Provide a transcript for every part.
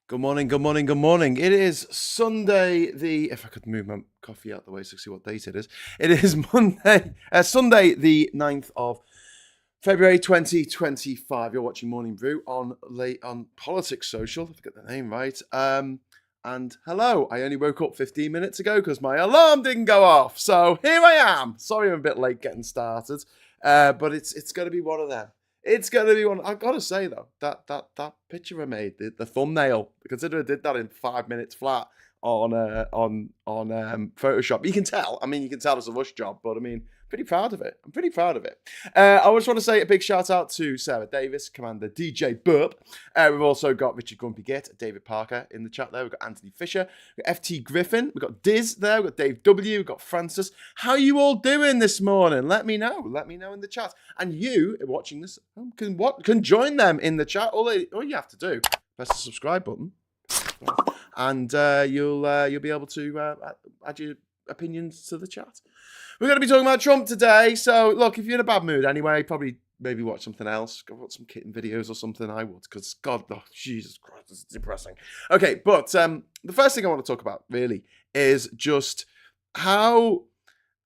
Good morning, good morning, good morning. It is Sunday, if I could move my coffee out the way so I see what date it is. It is Sunday, the 9th of February 2025. You're watching Morning Brew on Politics Social, if I get the name right. And hello, I only woke up 15 minutes ago because my alarm didn't go off. So here I am. Sorry I'm a bit late getting started, but it's going to be one of them. It's going to be one. I've got to say though, that picture I made, the thumbnail, consider I did that in 5 minutes flat on Photoshop. You can tell. I mean, you can tell it's a rush job, but I mean, pretty proud of it. I'm pretty proud of it. I just want to say a big shout out to Sarah Davis, Commander DJ Burp. We've also got Richard Grumpy Git, David Parker in the chat there. We've got Anthony Fisher, we've got FT Griffin, we've got Diz there, we've got Dave W, we've got Francis. How are you all doing this morning? Let me know. Let me know in the chat. And you watching this can join them in the chat. All you have to do, press the subscribe button, and you'll be able to add your opinions to the chat. We're going to be talking about Trump today. So, look, if you're in a bad mood anyway, probably maybe watch something else. Go watch some kitten videos or something. I would, because God, Jesus Christ, this is depressing. Okay, but the first thing I want to talk about, really, is just how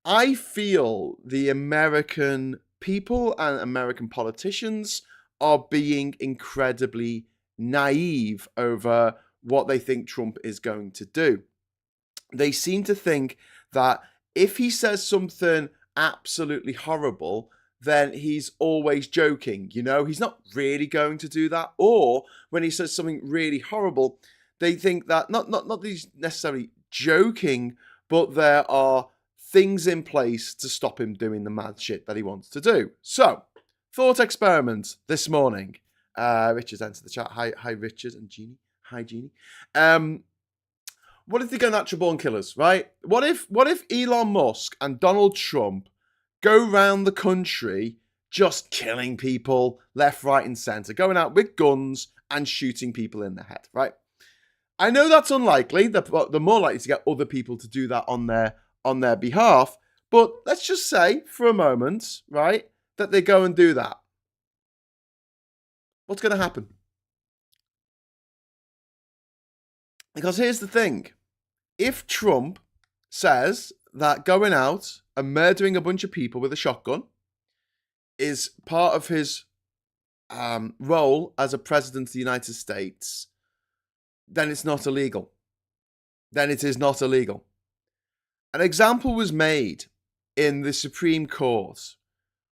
I feel the American people and American politicians are being incredibly naive over what they think Trump is going to do. They seem to think that if he says something absolutely horrible, then he's always joking. You know, he's not really going to do that. Or when he says something really horrible, they think that not that he's necessarily joking, but there are things in place to stop him doing the mad shit that he wants to do. So, thought experiment this morning. Richard's entered the chat. Hi, Richard and Jeannie. Hi, Jeannie. What if they go natural born killers, right? What if Elon Musk and Donald Trump go around the country just killing people left, right, and center, going out with guns and shooting people in the head, right? I know that's unlikely. They're more likely to get other people to do that on their behalf. But let's just say for a moment, right, that they go and do that. What's going to happen? Because here's the thing. If Trump says that going out and murdering a bunch of people with a shotgun is part of his role as a president of the United States, then it's not illegal. Then it is not illegal. An example was made in the Supreme Court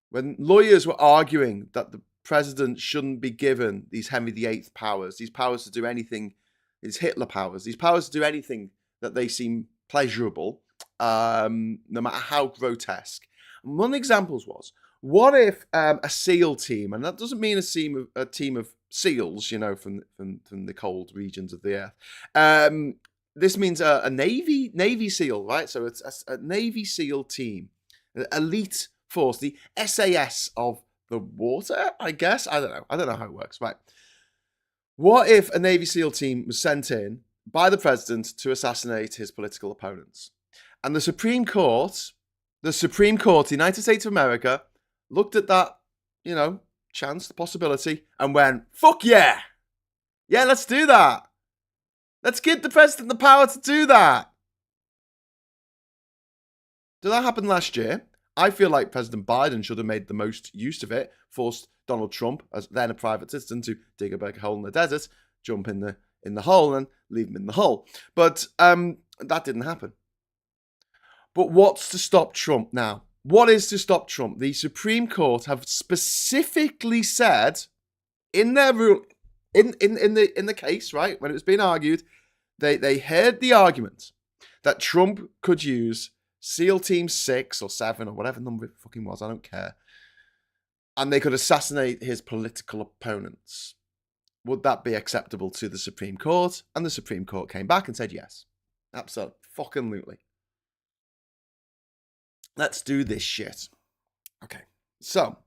when lawyers were arguing that the president shouldn't be given these Henry VIII powers, these powers to do anything, these Hitler powers, these powers to do anything that they seem pleasurable, no matter how grotesque. And one of the examples was, what if a SEAL team, and that doesn't mean a team of SEALs, you know, from the cold regions of the earth. This means a Navy SEAL, right? So it's a Navy SEAL team, an elite force, the SAS of the water, I guess. I don't know how it works, right? What if a Navy SEAL team was sent in by the president to assassinate his political opponents? And the Supreme Court, the United States of America, looked at that, chance, the possibility, and went, fuck yeah. Yeah, let's do that. Let's give the president the power to do that. Did that happen last year? I feel like President Biden should have made the most use of it, forced Donald Trump, as then a private citizen, to dig a big hole in the desert, jump in the hole and leave him in the hole. But that didn't happen. But what's to stop Trump now? What is to stop Trump? The Supreme Court have specifically said in their rule, in the case, right, when it was being argued, they heard the argument that Trump could use SEAL Team 6 or 7 or whatever number it fucking was, I don't care, and they could assassinate his political opponents. Would that be acceptable to the Supreme Court? And the Supreme Court came back and said yes. Absolutely. Let's do this shit. Okay. So,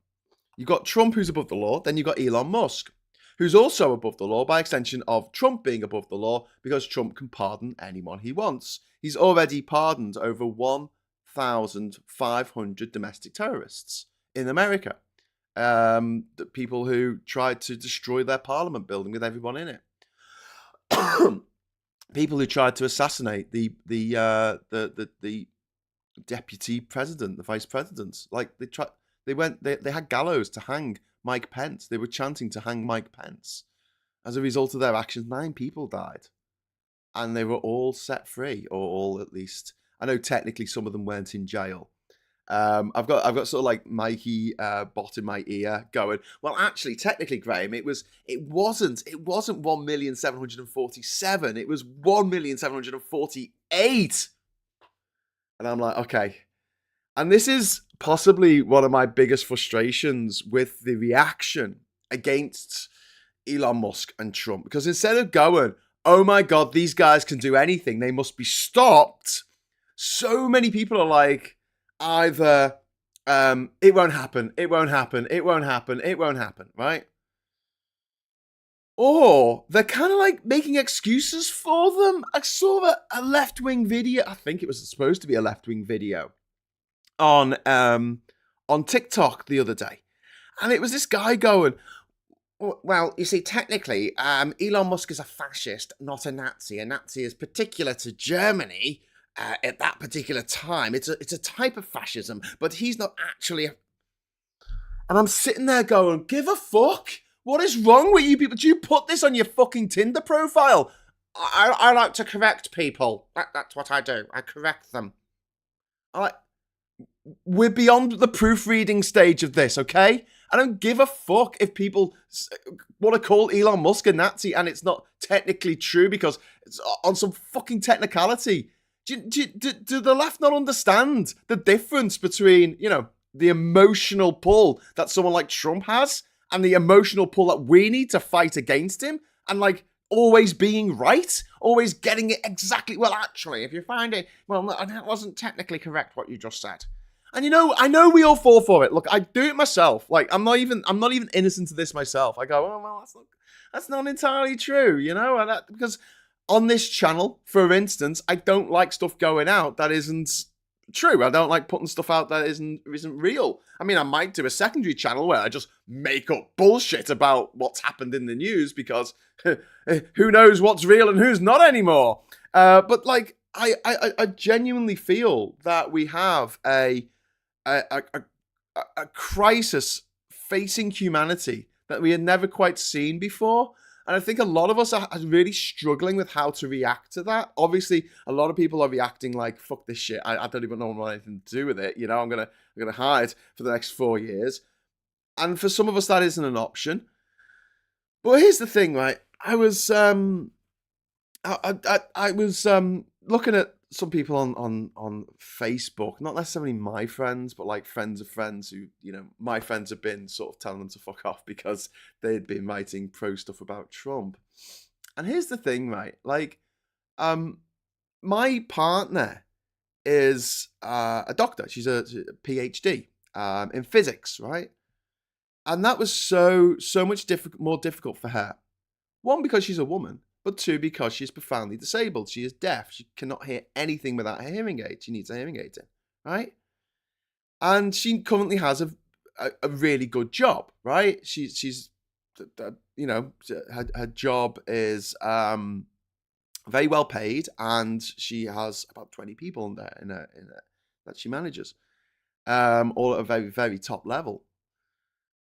you've got Trump, who's above the law. Then you've got Elon Musk, who's also above the law by extension of Trump being above the law, because Trump can pardon anyone he wants. He's already pardoned over 1,500 domestic terrorists in America. The people who tried to destroy their parliament building with everyone in it. people who tried to assassinate the deputy president, the vice president. Like they had gallows to hang Mike Pence. They were chanting to hang Mike Pence. As a result of their actions, 9 people died, and they were all set free, or all at least. I know technically some of them weren't in jail. I've got sort of like Mikey bot in my ear going, well, actually, technically, Graham, it wasn't 1,747,000. It was 1,748,000. And I'm like, okay. And this is possibly one of my biggest frustrations with the reaction against Elon Musk and Trump, because instead of going, oh my God, these guys can do anything, they must be stopped, so many people are like, either it won't happen, right? Or they're kind of like making excuses for them. I saw a left-wing video, I think it was supposed to be a left-wing video, on TikTok the other day. And it was this guy going, well, you see, technically, Elon Musk is a fascist, not a Nazi. A Nazi is particular to Germany. At that particular time, it's a type of fascism, but he's not actually. And I'm sitting there going, give a fuck. What is wrong with you people? Do you put this on your fucking Tinder profile? I like to correct people. That's what I do. I correct them. We're beyond the proofreading stage of this, okay? I don't give a fuck if people want to call Elon Musk a Nazi and it's not technically true because it's on some fucking technicality. Do the left not understand the difference between, the emotional pull that someone like Trump has and the emotional pull that we need to fight against him, and like always being right, always getting it exactly, well, actually, if you find it, well, that wasn't technically correct what you just said. And I know we all fall for it. Look, I do it myself. Like, I'm not even innocent of this myself. I go, oh, well, that's not entirely true, because on this channel, for instance, I don't like stuff going out that isn't true. I don't like putting stuff out that isn't real. I mean, I might do a secondary channel where I just make up bullshit about what's happened in the news, because who knows what's real and who's not anymore. But like, I genuinely feel that we have a crisis facing humanity that we had never quite seen before. And I think a lot of us are really struggling with how to react to that. Obviously, a lot of people are reacting like, fuck this shit. I don't even want anything to do with it. I'm gonna hide for the next 4 years. And for some of us, that isn't an option. But here's the thing, right? I was looking at some people on Facebook, not necessarily my friends, but like friends of friends who, my friends have been sort of telling them to fuck off because they'd been writing pro stuff about Trump. And here's the thing, right? Like, my partner is a doctor. She's a PhD in physics, right? And that was so much more difficult for her. One, because she's a woman. But 2, because she's profoundly disabled. She is deaf. She cannot hear anything without a hearing aid. She needs a hearing aid in, right? And she currently has a really good job, right? She's her job is very well paid, and she has about 20 people in there that she manages, all at a very, very top level.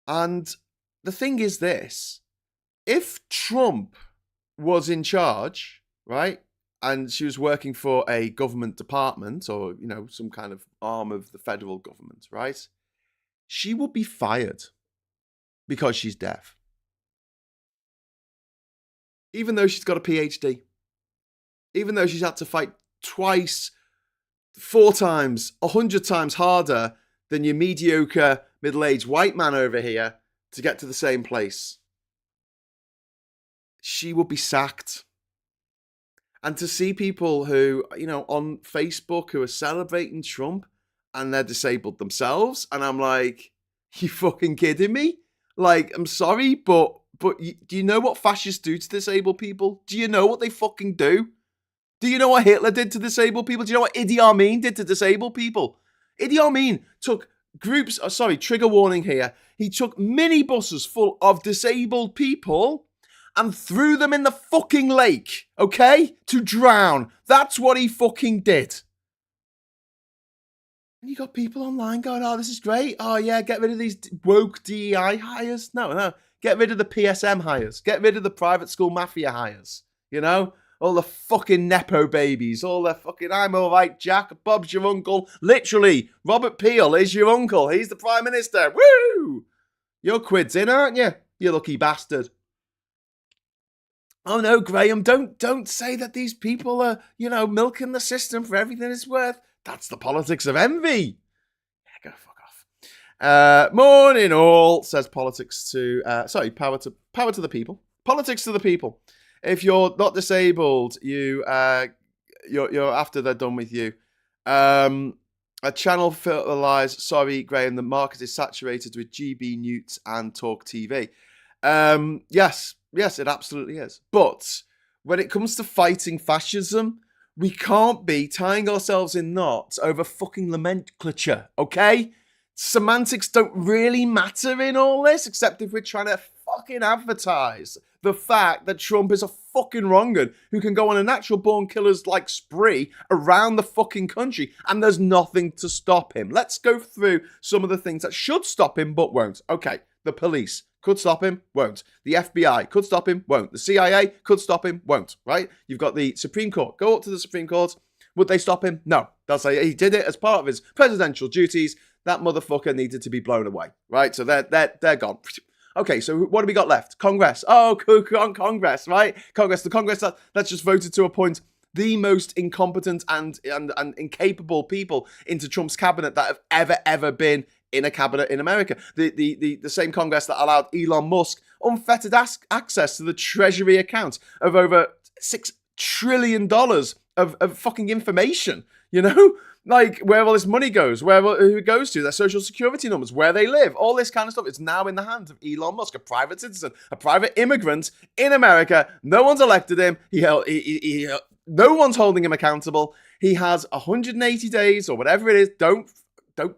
And the thing is this: if Trump was in charge, right, and she was working for a government department or, some kind of arm of the federal government, right, she would be fired because she's deaf. Even though she's got a PhD. Even though she's had to fight twice, 4 times, 100 times harder than your mediocre middle-aged white man over here to get to the same place. She would be sacked. And to see people who, on Facebook who are celebrating Trump and they're disabled themselves, and I'm like, you fucking kidding me? Like, I'm sorry, but do you know what fascists do to disabled people? Do you know what they fucking do? Do you know what Hitler did to disabled people? Do you know what Idi Amin did to disabled people? Idi Amin took trigger warning here. He took minibuses full of disabled people and threw them in the fucking lake, okay? To drown. That's what he fucking did. And you got people online going, oh, this is great. Oh, yeah, get rid of these woke DEI hires. No. Get rid of the PSM hires. Get rid of the private school mafia hires. You know? All the fucking Nepo babies. All the fucking, I'm all right, Jack. Bob's your uncle. Literally, Robert Peel is your uncle. He's the Prime Minister. Woo! Your quid's in, aren't you? You lucky bastard. Oh no, Graham, don't say that these people are, milking the system for everything it's worth. That's the politics of envy. Yeah, go fuck off. Morning all, says politics to, power to the people. Politics to the people. If you're not disabled, you're after they're done with you. A channel filter lies. Sorry, Graham, the market is saturated with GB Newts and Talk TV. Yes, it absolutely is. But when it comes to fighting fascism, we can't be tying ourselves in knots over fucking nomenclature, okay? Semantics don't really matter in all this, except if we're trying to fucking advertise the fact that Trump is a fucking wrong'un who can go on a natural born killer's like spree around the fucking country and there's nothing to stop him. Let's go through some of the things that should stop him but won't. Okay, the police could stop him, won't. The FBI could stop him, won't. The CIA could stop him, won't, right? You've got the Supreme Court. Go up to the Supreme Court. Would they stop him? No. They'll say he did it as part of his presidential duties. That motherfucker needed to be blown away, right? So they're gone. Okay, so what do we got left? Congress. Oh, Congress, right? The Congress that's just voted to appoint the most incompetent and incapable people into Trump's cabinet that have ever been in a cabinet in America. The same Congress that allowed Elon Musk unfettered access to the Treasury account of over $6 trillion of fucking information, Like, where all this money goes, who it goes to, their social security numbers, where they live, all this kind of stuff. It's now in the hands of Elon Musk, a private citizen, a private immigrant in America. No one's elected him. No one's holding him accountable. He has 180 days or whatever it is. Don't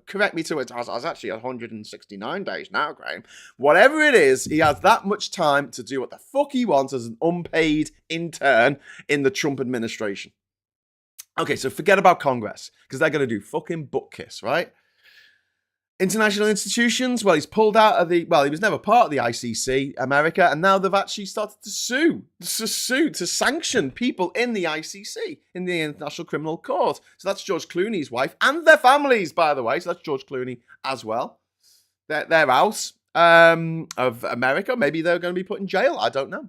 correct me to it. It's actually 169 days now, Graham. Whatever it is, he has that much time to do what the fuck he wants as an unpaid intern in the Trump administration. Okay, so forget about Congress, because they're going to do fucking butt kiss, right? International institutions, well, he's pulled out of he was never part of the ICC, America, and now they've actually started to sanction people in the ICC, in the International Criminal Court. So that's George Clooney's wife, and their families, by the way. So that's George Clooney as well. They're out of America. Maybe they're going to be put in jail. I don't know.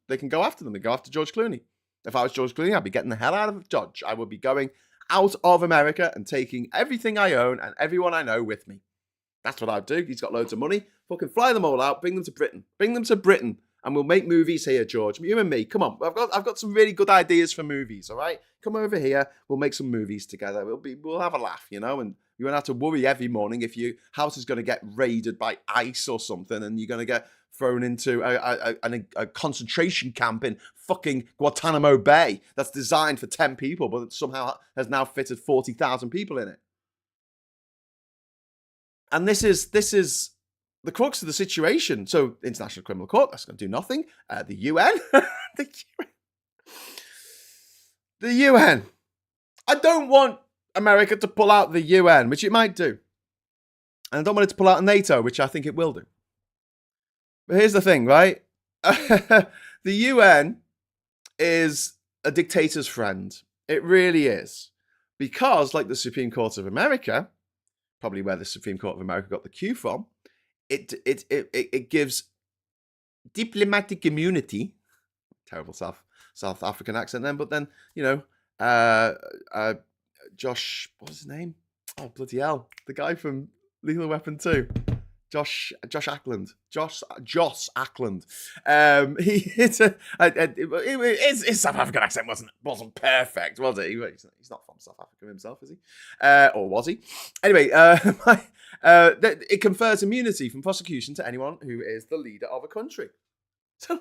They can go after them. They go after George Clooney. If I was George Clooney, I'd be getting the hell out of Dodge. I would be going out of America and taking everything I own and everyone I know with me. That's what I'd do. He's got loads of money. Fucking fly them all out. Bring them to Britain. And we'll make movies here, George. You and me. Come on. I've got some really good ideas for movies, all right? Come over here. We'll make some movies together. We'll have a laugh, and you won't have to worry every morning if your house is going to get raided by ICE or something and you're going to get thrown into a concentration camp in fucking Guantanamo Bay that's designed for 10 people, but somehow has now fitted 40,000 people in it. And this is the crux of the situation. So, International Criminal Court, that's going to do nothing. The UN. The UN. I don't want America to pull out the UN, which it might do. And I don't want it to pull out NATO, which I think it will do. But here's the thing, right? The UN is a dictator's friend. It really is. Because, like the Supreme Court of America, probably where the Supreme Court of America got the Q from, it gives diplomatic immunity. Terrible South African accent then, but then, Josh, what was his name? Oh, bloody hell. The guy from Lethal Weapon 2. Josh Ackland. Josh Ackland. His South African accent wasn't perfect, was it? He's not from South Africa himself, is he? Or was he? Anyway, it confers immunity from prosecution to anyone who is the leader of a country. So,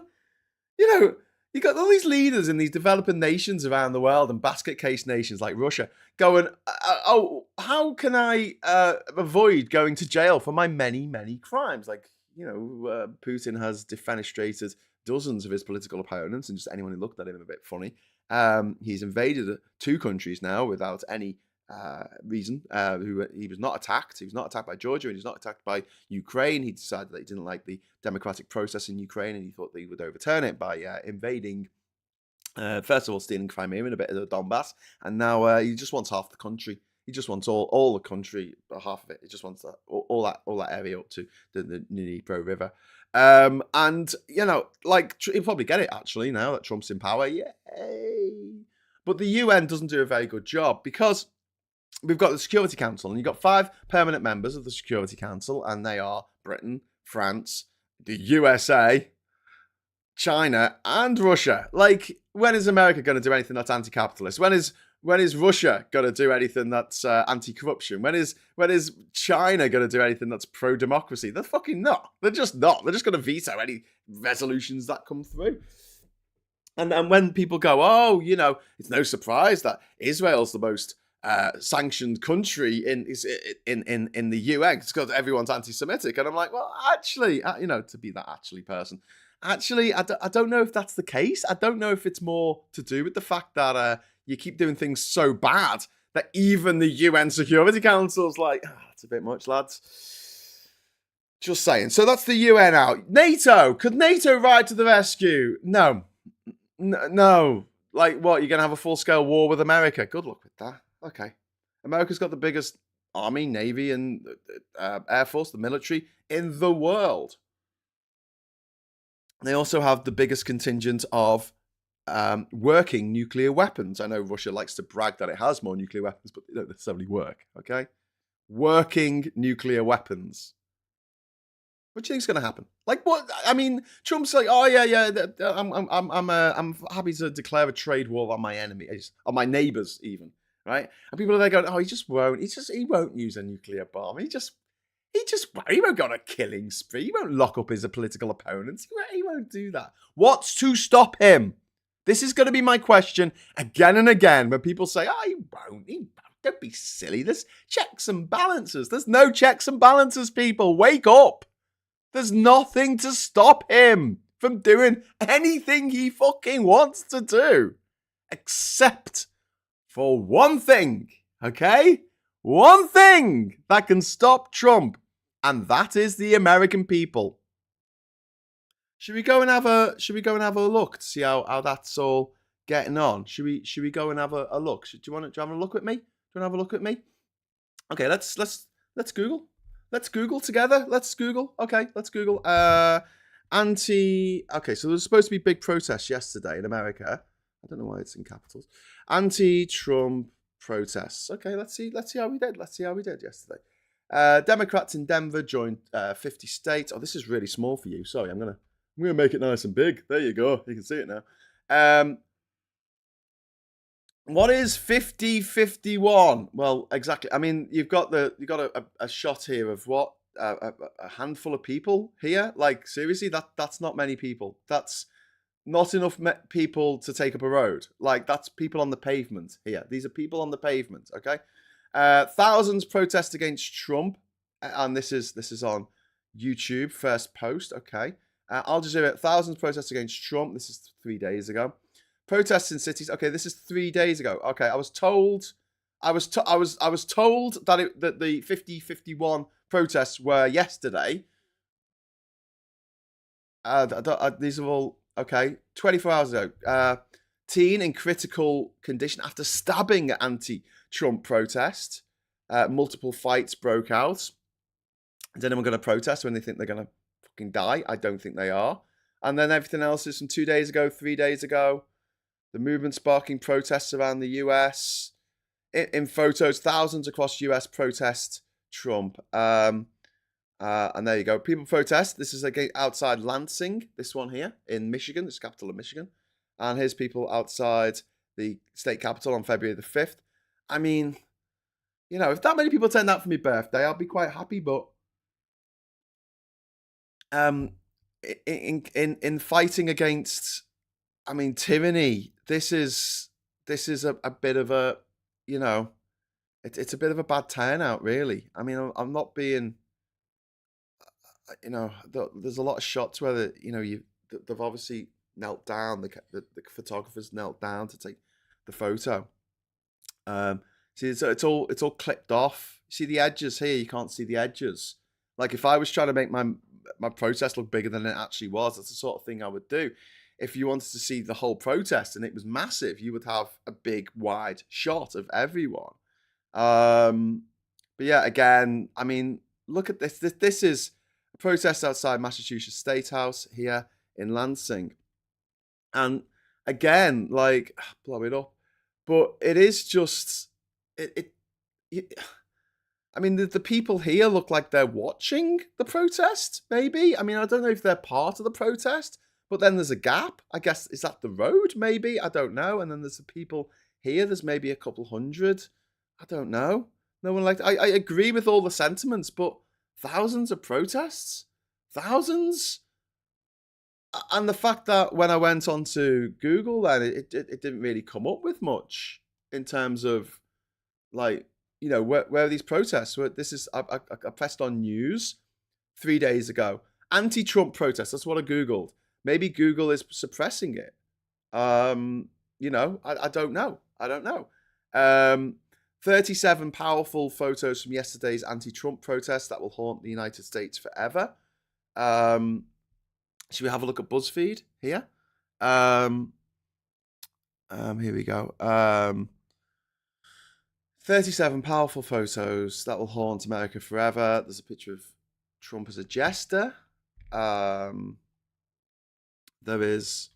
you got all these leaders in these developing nations around the world and basket case nations like Russia going, how can I avoid going to jail for my many, many crimes? Like, Putin has defenestrated dozens of his political opponents and just anyone who looked at him a bit funny. He's invaded 2 countries now without any reason. He was not attacked. He was not attacked by Georgia, and he was not attacked by Ukraine. He decided that he didn't like the democratic process in Ukraine, and he thought that he would overturn it by invading. First of all, stealing Crimea and a bit of the Donbass, and now he just wants half the country. He just wants all the country, half of it. He just wants that all that area up to the Dnipro River. And like he'll probably get it actually now that Trump's in power. Yay! But the UN doesn't do a very good job because we've got the Security Council, and you've got 5 permanent members of the Security Council, and they are Britain, France, the USA, China, and Russia. Like, when is America going to do anything that's anti-capitalist? When is Russia going to do anything that's anti-corruption? When is China going to do anything that's pro-democracy? They're fucking not. They're just not. They're just going to veto any resolutions that come through. And when people go, oh, it's no surprise that Israel's the most sanctioned country in the UN because everyone's anti-Semitic, and I'm like, well, actually, to be that actually person. Actually, I don't know if that's the case. I don't know if it's more to do with the fact that you keep doing things so bad that even the UN Security Council's like, that's a bit much, lads. Just saying. So that's the UN out. NATO. Could NATO ride to the rescue? No. No. Like, what? You're going to have a full-scale war with America? Good luck with that. Okay. America's got the biggest army, navy, and air force, the military, in the world. They also have the biggest contingent of working nuclear weapons. I know Russia likes to brag that it has more nuclear weapons, but they don't necessarily work, okay? Working nuclear weapons. What do you think is going to happen? Like, what? I mean, Trump's like, oh yeah, I'm happy to declare a trade war on my enemies, on my neighbors, even, right? And people are there going, oh, he won't use a nuclear bomb. He won't go on a killing spree. He won't lock up his political opponents. He won't do that. What's to stop him? This is going to be my question again and again when people say, oh, he won't. Don't be silly. There's checks and balances. There's no checks and balances, people. Wake up. There's nothing to stop him from doing anything he fucking wants to do. Except for one thing, okay? One thing that can stop Trump, and that is the American people. Should we go and have a look to see how that's all getting on? Should we go and have a look? Do you want to have a look with me? Do you want to have a look at me? Okay, let's Google. Let's Google together. Let's Google. Okay, let's Google. Okay, so there was supposed to be big protests yesterday in America. I don't know why it's in capitals. Anti-Trump protests. Okay, let's see how we did. Let's see how we did yesterday. Democrats in Denver joined 50 states. Oh, this is really small for you. Sorry, I'm gonna make it nice and big. There you go. You can see it now. What is 50-51? Well, exactly. I mean, you've got a shot here of what a handful of people here. Like, seriously, that's not many people. That's not enough people to take up a road. Like, that's people on the pavement here. These are people on the pavement, okay? Thousands protest against Trump. And this is on YouTube, first post, okay? Al Jazeera, thousands protest against Trump. This is 3 days ago. Protests in cities. Okay, this is 3 days ago. Okay, I was told that that the 50-51 protests were yesterday. These are all okay. 24 hours ago. Teen in critical condition after stabbing at anti-Trump protest. Multiple fights broke out. Is anyone going to protest when they think they're going to fucking die? I don't think they are. And then everything else is from 2 days ago, 3 days ago. The movement sparking protests around the US. In photos, thousands across US protest Trump. And there you go. People protest. This is outside Lansing, this one here in Michigan, this is the capital of Michigan. And here's people outside the state capitol on February the 5th. I mean, if that many people turned out for my birthday, I'll be quite happy. But in fighting against, I mean, tyranny, this is a bit of a, it's a bit of a bad turnout, really. I mean, I'm not being, there's a lot of shots where they've obviously knelt down. The photographers knelt down to take the photo. See, it's all clipped off. See the edges here? You can't see the edges. Like if I was trying to make my protest look bigger than it actually was, that's the sort of thing I would do. If you wanted to see the whole protest and it was massive, you would have a big wide shot of everyone. But yeah, again, I mean, look at this. This is a protest outside Massachusetts State House here in Lansing. And again, like, blow it up. But it is just, I mean, the people here look like they're watching the protest, maybe. I mean, I don't know if they're part of the protest, but then there's a gap. I guess, is that the road, maybe? I don't know. And then there's the people here. There's maybe a couple hundred. I don't know. No one liked. I agree with all the sentiments, but thousands of protests? Thousands? And the fact that when I went onto Google, then it didn't really come up with much in terms of, like, you know, where are these protests? This is I pressed on news 3 days ago. Anti-Trump protests. That's what I Googled. Maybe Google is suppressing it. You know, I don't know. I don't know. 37 powerful photos from yesterday's anti-Trump protest that will haunt the United States forever. Should we have a look at BuzzFeed here? Here we go. 37 powerful photos that will haunt America forever. There's a picture of Trump as a jester. There is,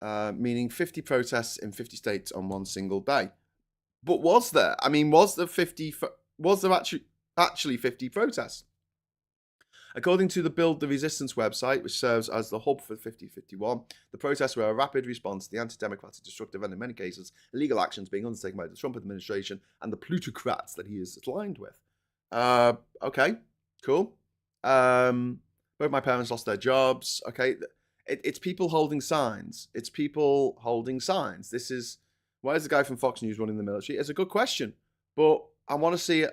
meaning 50 protests in 50 states on one single day. But was there? I mean, was there actually 50 protests? According to the Build the Resistance website, which serves as the hub for 5051, the protests were a rapid response to the anti-democratic, destructive, and in many cases, illegal actions being undertaken by the Trump administration and the plutocrats that he is aligned with. Okay, cool. Both my parents lost their jobs. Okay, it's people holding signs. It's people holding signs. This is, why is the guy from Fox News running the military? It's a good question, but I want to see.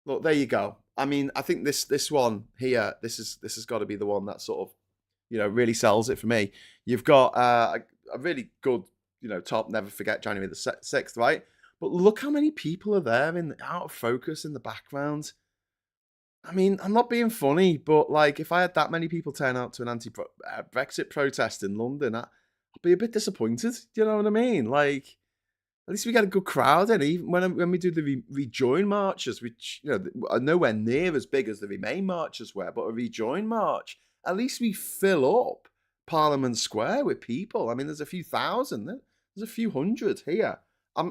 Look, there you go. I mean, I think this one here, this has got to be the one that sort of, you know, really sells it for me. You've got a really good, you know, top, never forget January the 6th, right? But look how many people are there out of focus in the background. I mean, I'm not being funny, but like if I had that many people turn out to an anti-Brexit protest in London, I'd be a bit disappointed. Do you know what I mean? Like, at least we get a good crowd in. Even when we do the rejoin marches, which, you know, are nowhere near as big as the Remain marches were, but a rejoin march, at least we fill up Parliament Square with people. I mean, there's a few thousand, there's a few hundred here. I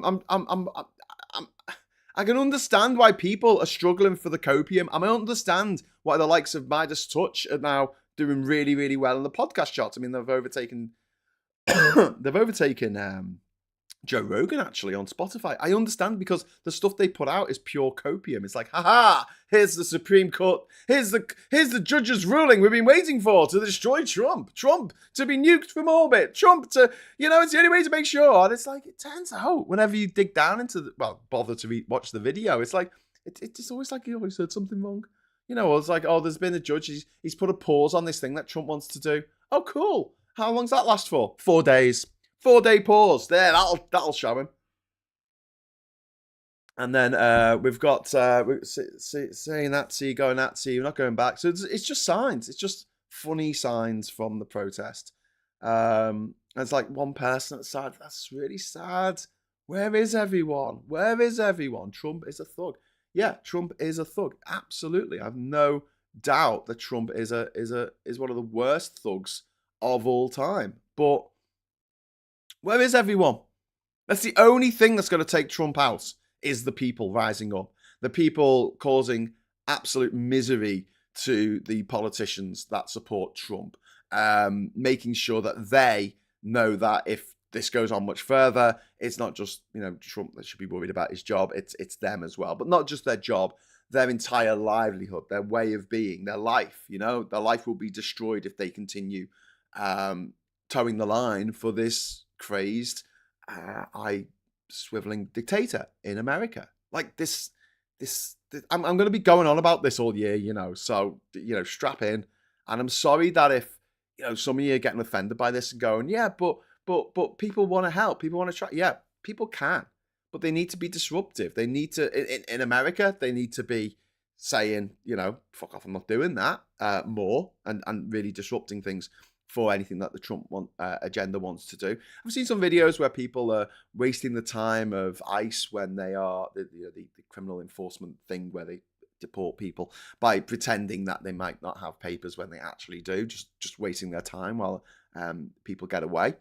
can understand why people are struggling for the copium. I understand why the likes of Midas Touch are now doing really, really well in the podcast charts. I mean, they've overtaken Joe Rogan actually on Spotify. I understand, because the stuff they put out is pure copium. It's like, haha, here's the Supreme Court, here's the judge's ruling we've been waiting for to destroy Trump to be nuked from orbit, Trump to, you know, it's the only way to make sure. And it's like, it turns out whenever you dig down into bother to watch the video, it's like it's always like you always heard something wrong. You know, it's like, oh, there's been a judge, he's put a pause on this thing that Trump wants to do. Oh, cool. How long's that last for? 4 days. 4-day pause. There, that'll show him. And then we've got saying Nazi, going Nazi, we're not going back. So it's just signs. It's just funny signs from the protest. It's like one person at the side. That's really sad. Where is everyone? Where is everyone? Trump is a thug. Yeah, Trump is a thug. Absolutely. I have no doubt that Trump is one of the worst thugs of all time. But where is everyone? That's the only thing that's going to take Trump out, is the people rising up. The people causing absolute misery to the politicians that support Trump. Making sure that they know that if this goes on much further, it's not just, you know, Trump that should be worried about his job. It's them as well. But not just their job, their entire livelihood, their way of being, their life. You know, their life will be destroyed if they continue towing the line for this crazed, swiveling dictator in America. Like this I'm going to be going on about this all year, you know. So, you know, strap in. And I'm sorry that if, some of you are getting offended by this and going, yeah, but people want to help. People want to try. Yeah, people can, but they need to be disruptive. They need to, in America, they need to be saying, fuck off, I'm not doing that more, and really disrupting things for anything that the Trump agenda wants to do. I've seen some videos where people are wasting the time of ICE when they are the criminal enforcement thing where they deport people by pretending that they might not have papers when they actually do, just wasting their time while people get away.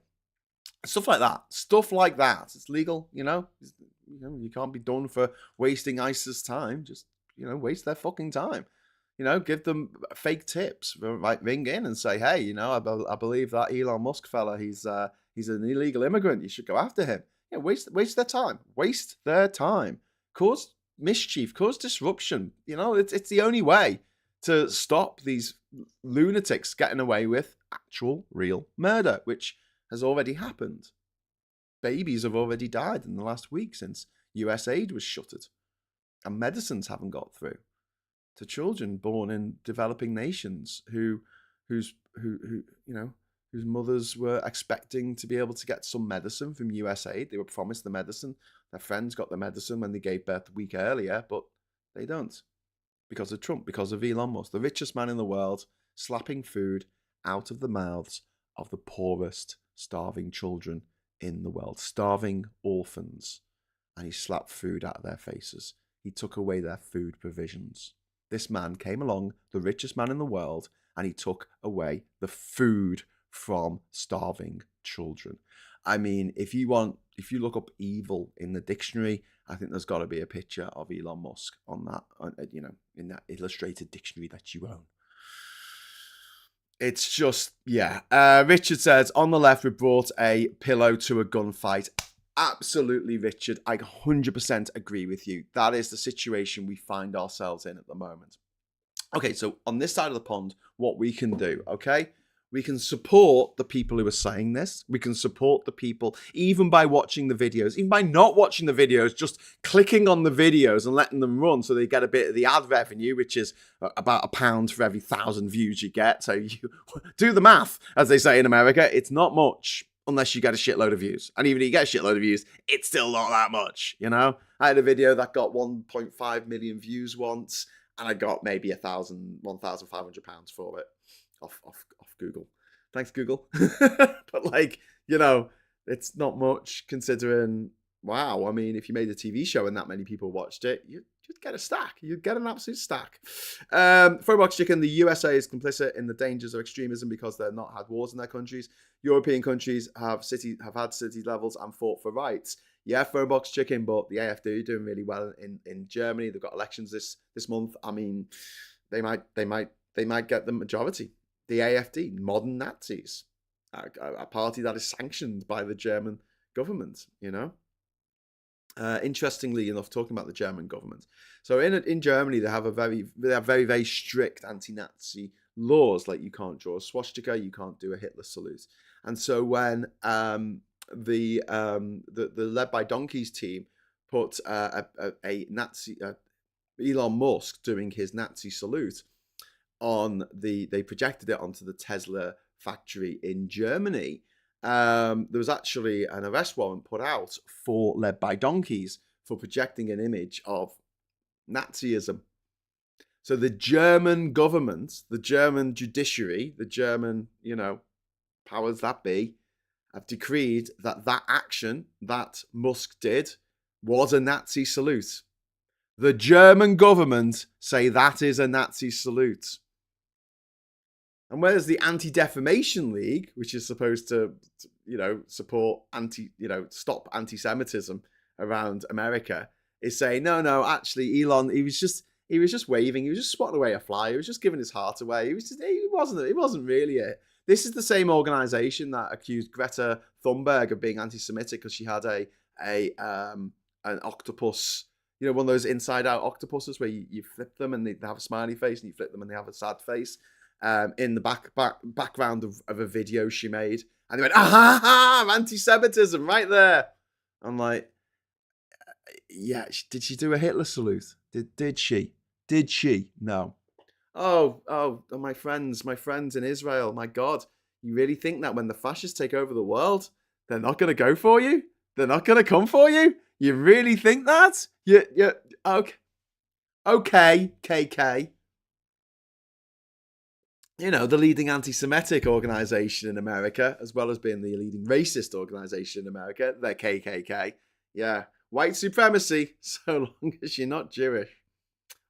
Stuff like that. It's legal, you can't be done for wasting ICE's time. Just, waste their fucking time. Give them fake tips. Like, ring in and say, hey, I believe that Elon Musk fella, he's an illegal immigrant. You should go after him. Waste their time. Waste their time. Cause mischief. Cause disruption. It's the only way to stop these lunatics getting away with actual, real murder, which has already happened. Babies have already died in the last week since US aid was shuttered, and medicines haven't got through to children born in developing nations whose mothers were expecting to be able to get some medicine from US aid. They were promised the medicine. Their friends got the medicine when they gave birth a week earlier, but they don't, because of Trump, because of Elon Musk, the richest man in the world, slapping food out of the mouths of the poorest, starving children in the world, starving orphans, and he slapped food out of their faces. He took away their food provisions. This man came along, the richest man in the world, and he took away the food from starving children. I mean, if you look up evil in the dictionary, I think there's got to be a picture of Elon Musk on that, in that illustrated dictionary that you own. It's just, yeah. Richard says, on the left, we brought a pillow to a gunfight. Absolutely, Richard. I 100% agree with you. That is the situation we find ourselves in at the moment. Okay, so on this side of the pond, what we can do, okay? We can support the people who are saying this. We can support the people, even by watching the videos, even by not watching the videos, just clicking on the videos and letting them run so they get a bit of the ad revenue, which is about £1 for every 1,000 views you get. So you do the math, as they say in America. It's not much unless you get a shitload of views. And even if you get a shitload of views, it's still not that much, I had a video that got 1.5 million views once, and I got maybe £1,500 for it off Google. Thanks, Google. But it's not much considering, wow, I mean, if you made a TV show and that many people watched it, you'd get a stack. You'd get an absolute stack. Throwbox Chicken, the USA is complicit in the dangers of extremism because they've not had wars in their countries. European countries have had city levels and fought for rights. Yeah, Throwbox Chicken, but the AfD are doing really well in Germany. They've got elections this month. I mean, they might get the majority. The AfD, modern Nazis, a party that is sanctioned by the German government, Interestingly enough, talking about the German government, so in Germany they have very, very strict anti-Nazi laws. Like, you can't draw a swastika, you can't do a Hitler salute. And so when the Led by Donkeys team put a Nazi Elon Musk doing his Nazi salute they projected it onto the Tesla factory in Germany. There was actually an arrest warrant put out for Led by Donkeys for projecting an image of Nazism. So the German government, the German judiciary, the German, powers that be, have decreed that action that Musk did was a Nazi salute. The German government say that is a Nazi salute. And whereas the Anti-Defamation League, which is supposed to, support stop anti-Semitism around America, is saying, no, actually, Elon, he was just waving, he was just swatting away a fly, he was just giving his heart away. It wasn't really it. This is the same organization that accused Greta Thunberg of being anti-Semitic because she had an octopus, one of those inside-out octopuses where you flip them and they have a smiley face, and you flip them and they have a sad face. In the background of a video she made, and they went, anti-Semitism right there. I'm like, yeah, did she do a Hitler salute? Did she? No. Oh, my friends in Israel, my God, You really think that when the fascists take over the world, they're not going to go for you? They're not going to come for you? You really think that? Okay. Okay, KK. You know, the leading anti-Semitic organization in America, as well as being the leading racist organization in America, the KKK. Yeah, white supremacy, so long as you're not Jewish.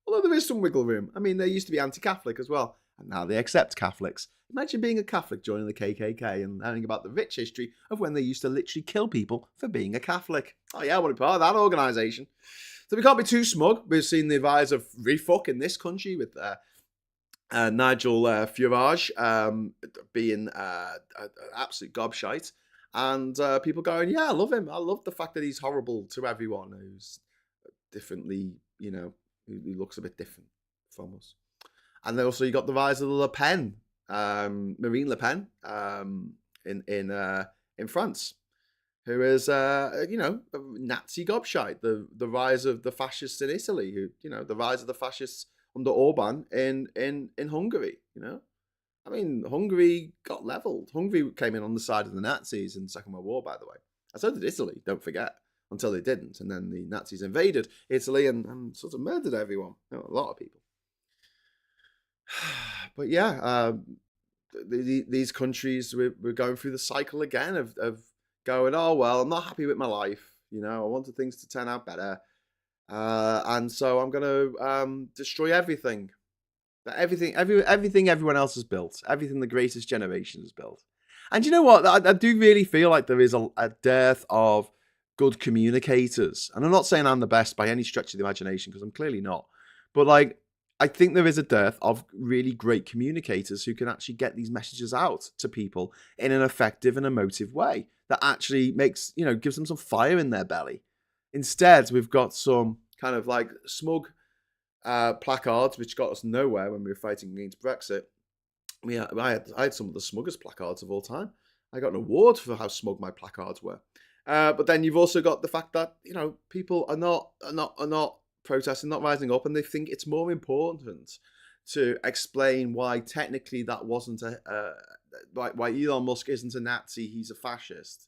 Although there is some wiggle room. I mean, they used to be anti-Catholic as well, and now they accept Catholics. Imagine being a Catholic joining the KKK and learning about the rich history of when they used to literally kill people for being a Catholic. Oh yeah, I want to be part of that organisation. So we can't be too smug. We've seen the rise of refuck in this country with Nigel Farage being an absolute gobshite. And people going, yeah, I love him. I love the fact that he's horrible to everyone who's differently, you know, who looks a bit different from us. And then also you got the rise of Le Pen, Marine Le Pen, in France, who is you know, a Nazi gobshite. The rise of the fascists in Italy, who, you know, the rise of the fascists under Orban in Hungary. You know, I mean, Hungary got leveled. Hungary came in on the side of the Nazis in the Second World War, by the way. And so did Italy. Don't forget. Until they didn't, and then the Nazis invaded Italy and sort of murdered everyone, you know, a lot of people. But yeah, these countries, we're going through the cycle again of going, oh well, I'm not happy with my life, you know, I wanted things to turn out better, and so I'm going to destroy everything, everything everyone else has built, everything the greatest generation has built. And you know what? I do really feel like there is a dearth of good communicators. And I'm not saying I'm the best by any stretch of the imagination, because I'm clearly not. But like, I think there is a dearth of really great communicators who can actually get these messages out to people in an effective and emotive way that actually makes, you know, gives them some fire in their belly. Instead, we've got some kind of like smug placards, which got us nowhere when we were fighting against Brexit. I had some of the smuggest placards of all time. I got an award for how smug my placards were. But then you've also got the fact that, you know, people are not protesting, not rising up, and they think it's more important to explain why technically that wasn't why Elon Musk isn't a Nazi, he's a fascist,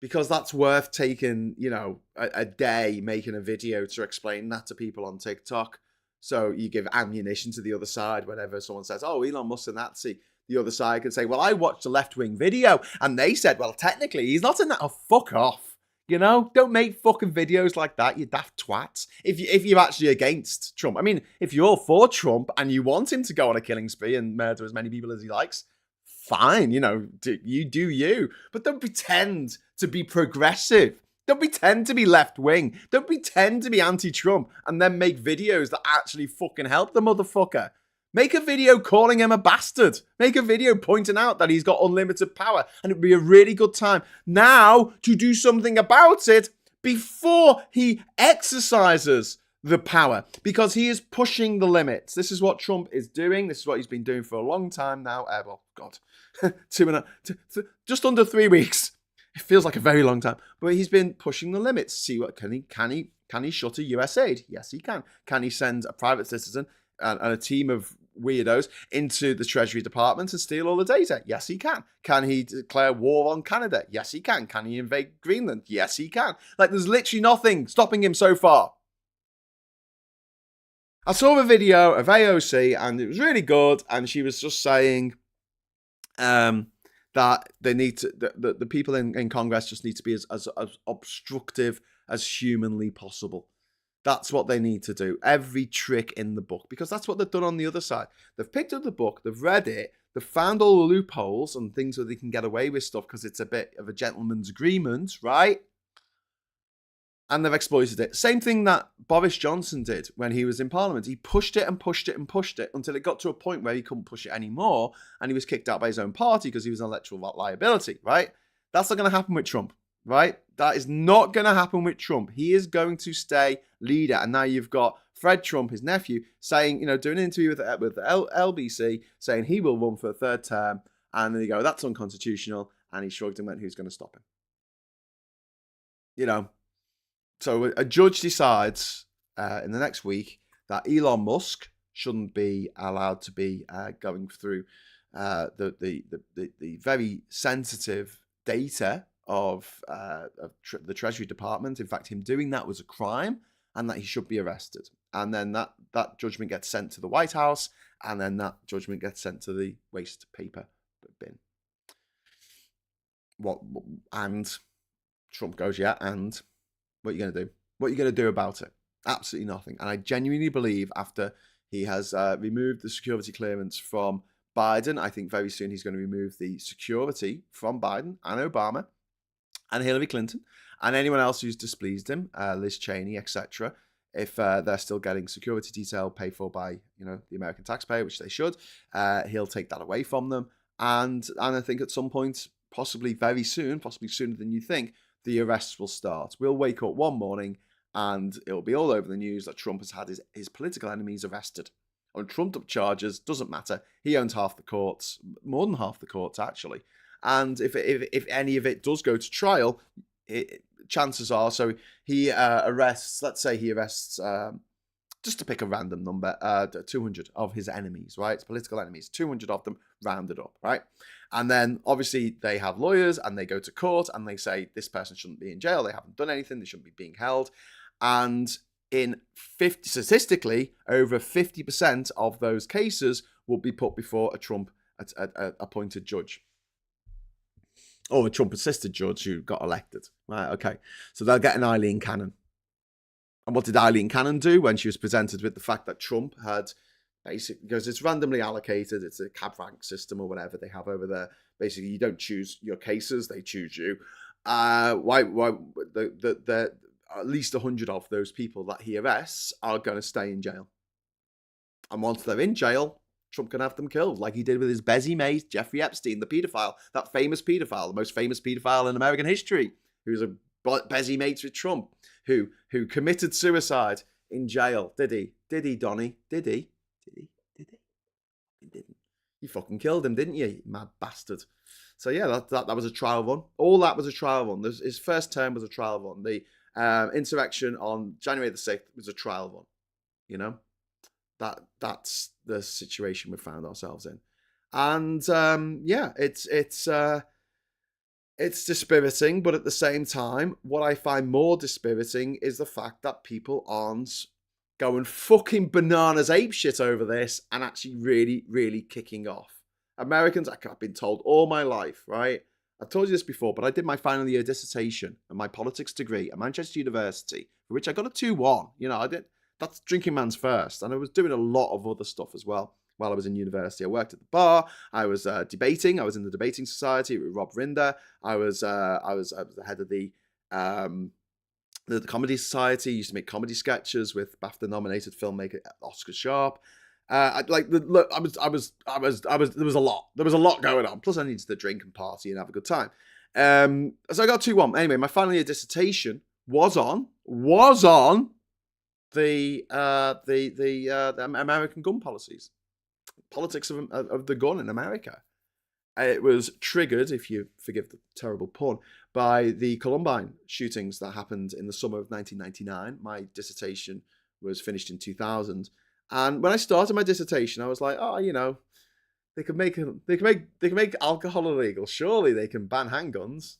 because that's worth taking, you know, a day making a video to explain that to people on TikTok. So you give ammunition to the other side whenever someone says, oh, Elon Musk's a Nazi. The other side can say, well, I watched a left-wing video and they said, well, technically he's not a Nazi. Oh, fuck off. You know, don't make fucking videos like that, you daft twats. If you're actually against Trump. I mean, if you're for Trump and you want him to go on a killing spree and murder as many people as he likes, fine, you know, you do you. But don't pretend to be progressive. Don't pretend to be left-wing. Don't pretend to be anti-Trump and then make videos that actually fucking help the motherfucker. Make a video calling him a bastard. Make a video pointing out that he's got unlimited power, and it'd be a really good time now to do something about it before he exercises the power, because he is pushing the limits. This is what Trump is doing. This is what he's been doing for a long time now. Well, God, just under 3 weeks. It feels like a very long time, but he's been pushing the limits. See what can he shut a US aid? Yes, he can. Can he send a private citizen and a team of weirdos into the Treasury Department and steal all the data? Yes, he can. Can he declare war on Canada? Yes, he can. Can he invade Greenland? Yes, he can. Like, there's literally nothing stopping him so far. I saw a video of AOC and it was really good, and she was just saying that they need to, the people in Congress just need to be as obstructive as humanly possible. That's what they need to do. Every trick in the book, because that's what they've done on the other side. They've picked up the book, they've read it, they've found all the loopholes and things where they can get away with stuff because it's a bit of a gentleman's agreement, right? And they've exploited it. Same thing that Boris Johnson did when he was in Parliament. He pushed it and pushed it and pushed it until it got to a point where he couldn't push it anymore, and he was kicked out by his own party because he was an electoral liability, right? That's not going to happen with Trump. Right? That is not going to happen with Trump. He is going to stay leader. And now you've got Fred Trump, his nephew, saying, you know, doing an interview with the LBC, saying he will run for a third term. And then you go, that's unconstitutional. And he shrugged and went, who's going to stop him? You know, so a judge decides in the next week that Elon Musk shouldn't be allowed to be going through the very sensitive data of the Treasury Department. In fact, him doing that was a crime, and that he should be arrested. And then that judgment gets sent to the White House, and then that judgment gets sent to the waste paper bin. And Trump goes, yeah, and what are you going to do? What are you going to do about it? Absolutely nothing. And I genuinely believe after he has removed the security clearance from Biden, I think very soon he's going to remove the security from Biden and Obama and Hillary Clinton and anyone else who's displeased him, Liz Cheney, etc. If they're still getting security detail paid for by the American taxpayer, which they should, he'll take that away from them. And I think at some point, possibly very soon, possibly sooner than you think, the arrests will start. We'll wake up one morning and it'll be all over the news that Trump has had his political enemies arrested on trumped-up charges. Doesn't matter. He owns half the courts, more than half the courts, actually. And if any of it does go to trial, chances are, so he arrests, let's say he arrests, just to pick a random number, 200 of his enemies, right? Political enemies, 200 of them rounded up, right? And then obviously they have lawyers and they go to court and they say this person shouldn't be in jail. They haven't done anything. They shouldn't be being held. And statistically, over 50% of those cases will be put before a Trump appointed judge. Or a Trump-assisted judge who got elected. Right, okay. So they'll get an Eileen Cannon. And what did Eileen Cannon do when she was presented with the fact that Trump had basically, because it's randomly allocated, it's a cab rank system or whatever they have over there. Basically, you don't choose your cases, they choose you. At least 100 of those people that he arrests are going to stay in jail. And once they're in jail, Trump can have them killed, like he did with his Bezzy mate, Jeffrey Epstein, the paedophile, that famous paedophile, the most famous paedophile in American history, who's a Bezzy mate with Trump, who committed suicide in jail. Did he, Donnie? Did he? He didn't. You fucking killed him, didn't you, you mad bastard? So yeah, that was a trial run. All that was a trial run. His first term was a trial run. The insurrection on January the 6th was a trial run. That's the situation we found ourselves in. And it's dispiriting, but at the same time, what I find more dispiriting is the fact that people aren't going fucking bananas apeshit over this and actually really, really kicking off. Americans, I've been told all my life, right? I've told you this before, but I did my final year dissertation and my politics degree at Manchester University, for which I got a 2-1. I did. That's drinking man's first. And I was doing a lot of other stuff as well while I was in university. I worked at the bar. I was debating. I was in the debating society with Rob Rinder. I was the head of the comedy society. I used to make comedy sketches with BAFTA-nominated filmmaker Oscar Sharp. There was a lot. There was a lot going on. Plus, I needed to drink and party and have a good time. So I got 2-1. Anyway, my final year dissertation was on the American gun policies, politics of the gun in America. It was triggered, if you forgive the terrible pun, by the Columbine shootings that happened in the summer of 1999. My dissertation was finished in 2000, and when I started my dissertation, I was like, they can make alcohol illegal. Surely they can ban handguns.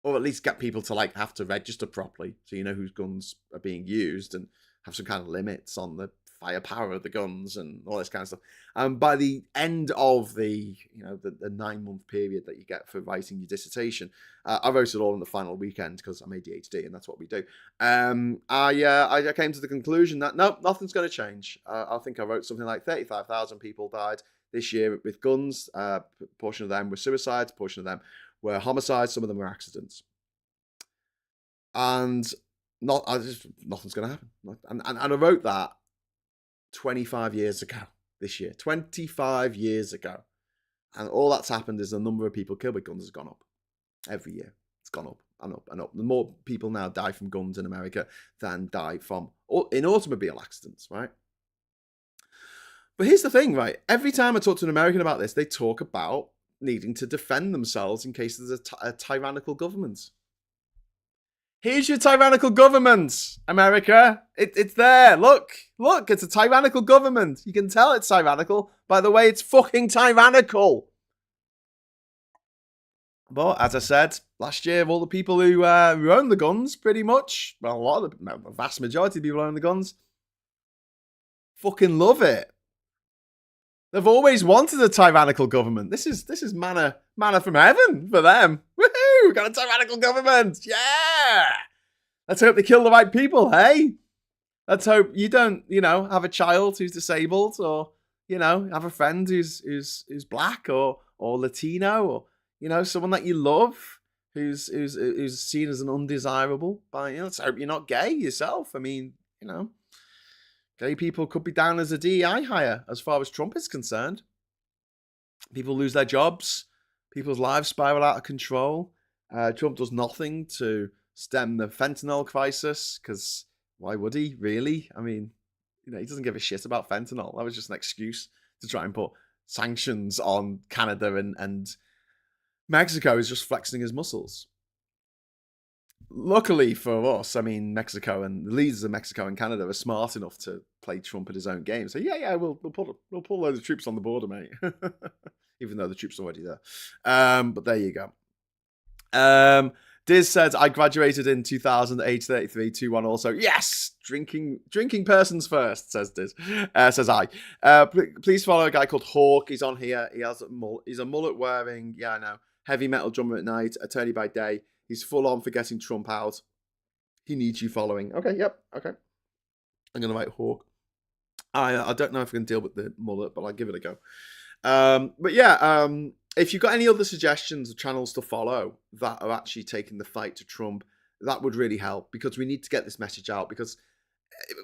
Or at least get people to have to register properly, so you know whose guns are being used, and have some kind of limits on the firepower of the guns and all this kind of stuff. And by the end of the 9-month period that you get for writing your dissertation, I wrote it all in the final weekend because I'm ADHD and that's what we do. I came to the conclusion that no, nothing's going to change. I think I wrote something like 35,000 people died this year with guns. A portion of them were suicides. A portion of them were homicides. Some of them were accidents. And nothing's going to happen. And I wrote that 25 years ago this year. 25 years ago. And all that's happened is the number of people killed with guns has gone up. Every year. It's gone up and up and up. The more people now die from guns in America than die in automobile accidents, right? But here's the thing, right? Every time I talk to an American about this, they talk about needing to defend themselves in case there's a tyrannical government. Here's your tyrannical government, America. It's there. Look, it's a tyrannical government. You can tell it's tyrannical by the way it's fucking tyrannical. But as I said last year, all the people who own the guns, pretty much, well, the vast majority of people who own the guns, fucking love it. They've always wanted a tyrannical government. This is manna from heaven for them. Woohoo! We've got a tyrannical government. Yeah. Let's hope they kill the right people, hey? Let's hope you don't, have a child who's disabled, or, have a friend who's black or Latino, or, someone that you love who's seen as an undesirable by, let's hope you're not gay yourself. I mean, gay people could be down as a DEI hire as far as Trump is concerned. People lose their jobs. People's lives spiral out of control. Trump does nothing to stem the fentanyl crisis, because why would he, really? I mean, he doesn't give a shit about fentanyl. That was just an excuse to try and put sanctions on Canada, and Mexico is just flexing his muscles. Luckily for us, I mean, Mexico and the leaders of Mexico and Canada are smart enough to play Trump at his own game. So we'll pull a load of troops on the border, mate. Even though the troops are already there. But there you go. Diz says, I graduated in 2008, 33, 2-1 also. Yes! Drinking persons first, says Diz. Says I. Please follow a guy called Hawk. He's on here. He's a mullet wearing, heavy metal drummer at night, attorney by day. He's full on for getting Trump out. He needs you following. Okay, yep, okay. I'm going to write Hawk. I don't know if I can deal with the mullet, but I'll give it a go. If you've got any other suggestions of channels to follow that are actually taking the fight to Trump, that would really help, because we need to get this message out. Because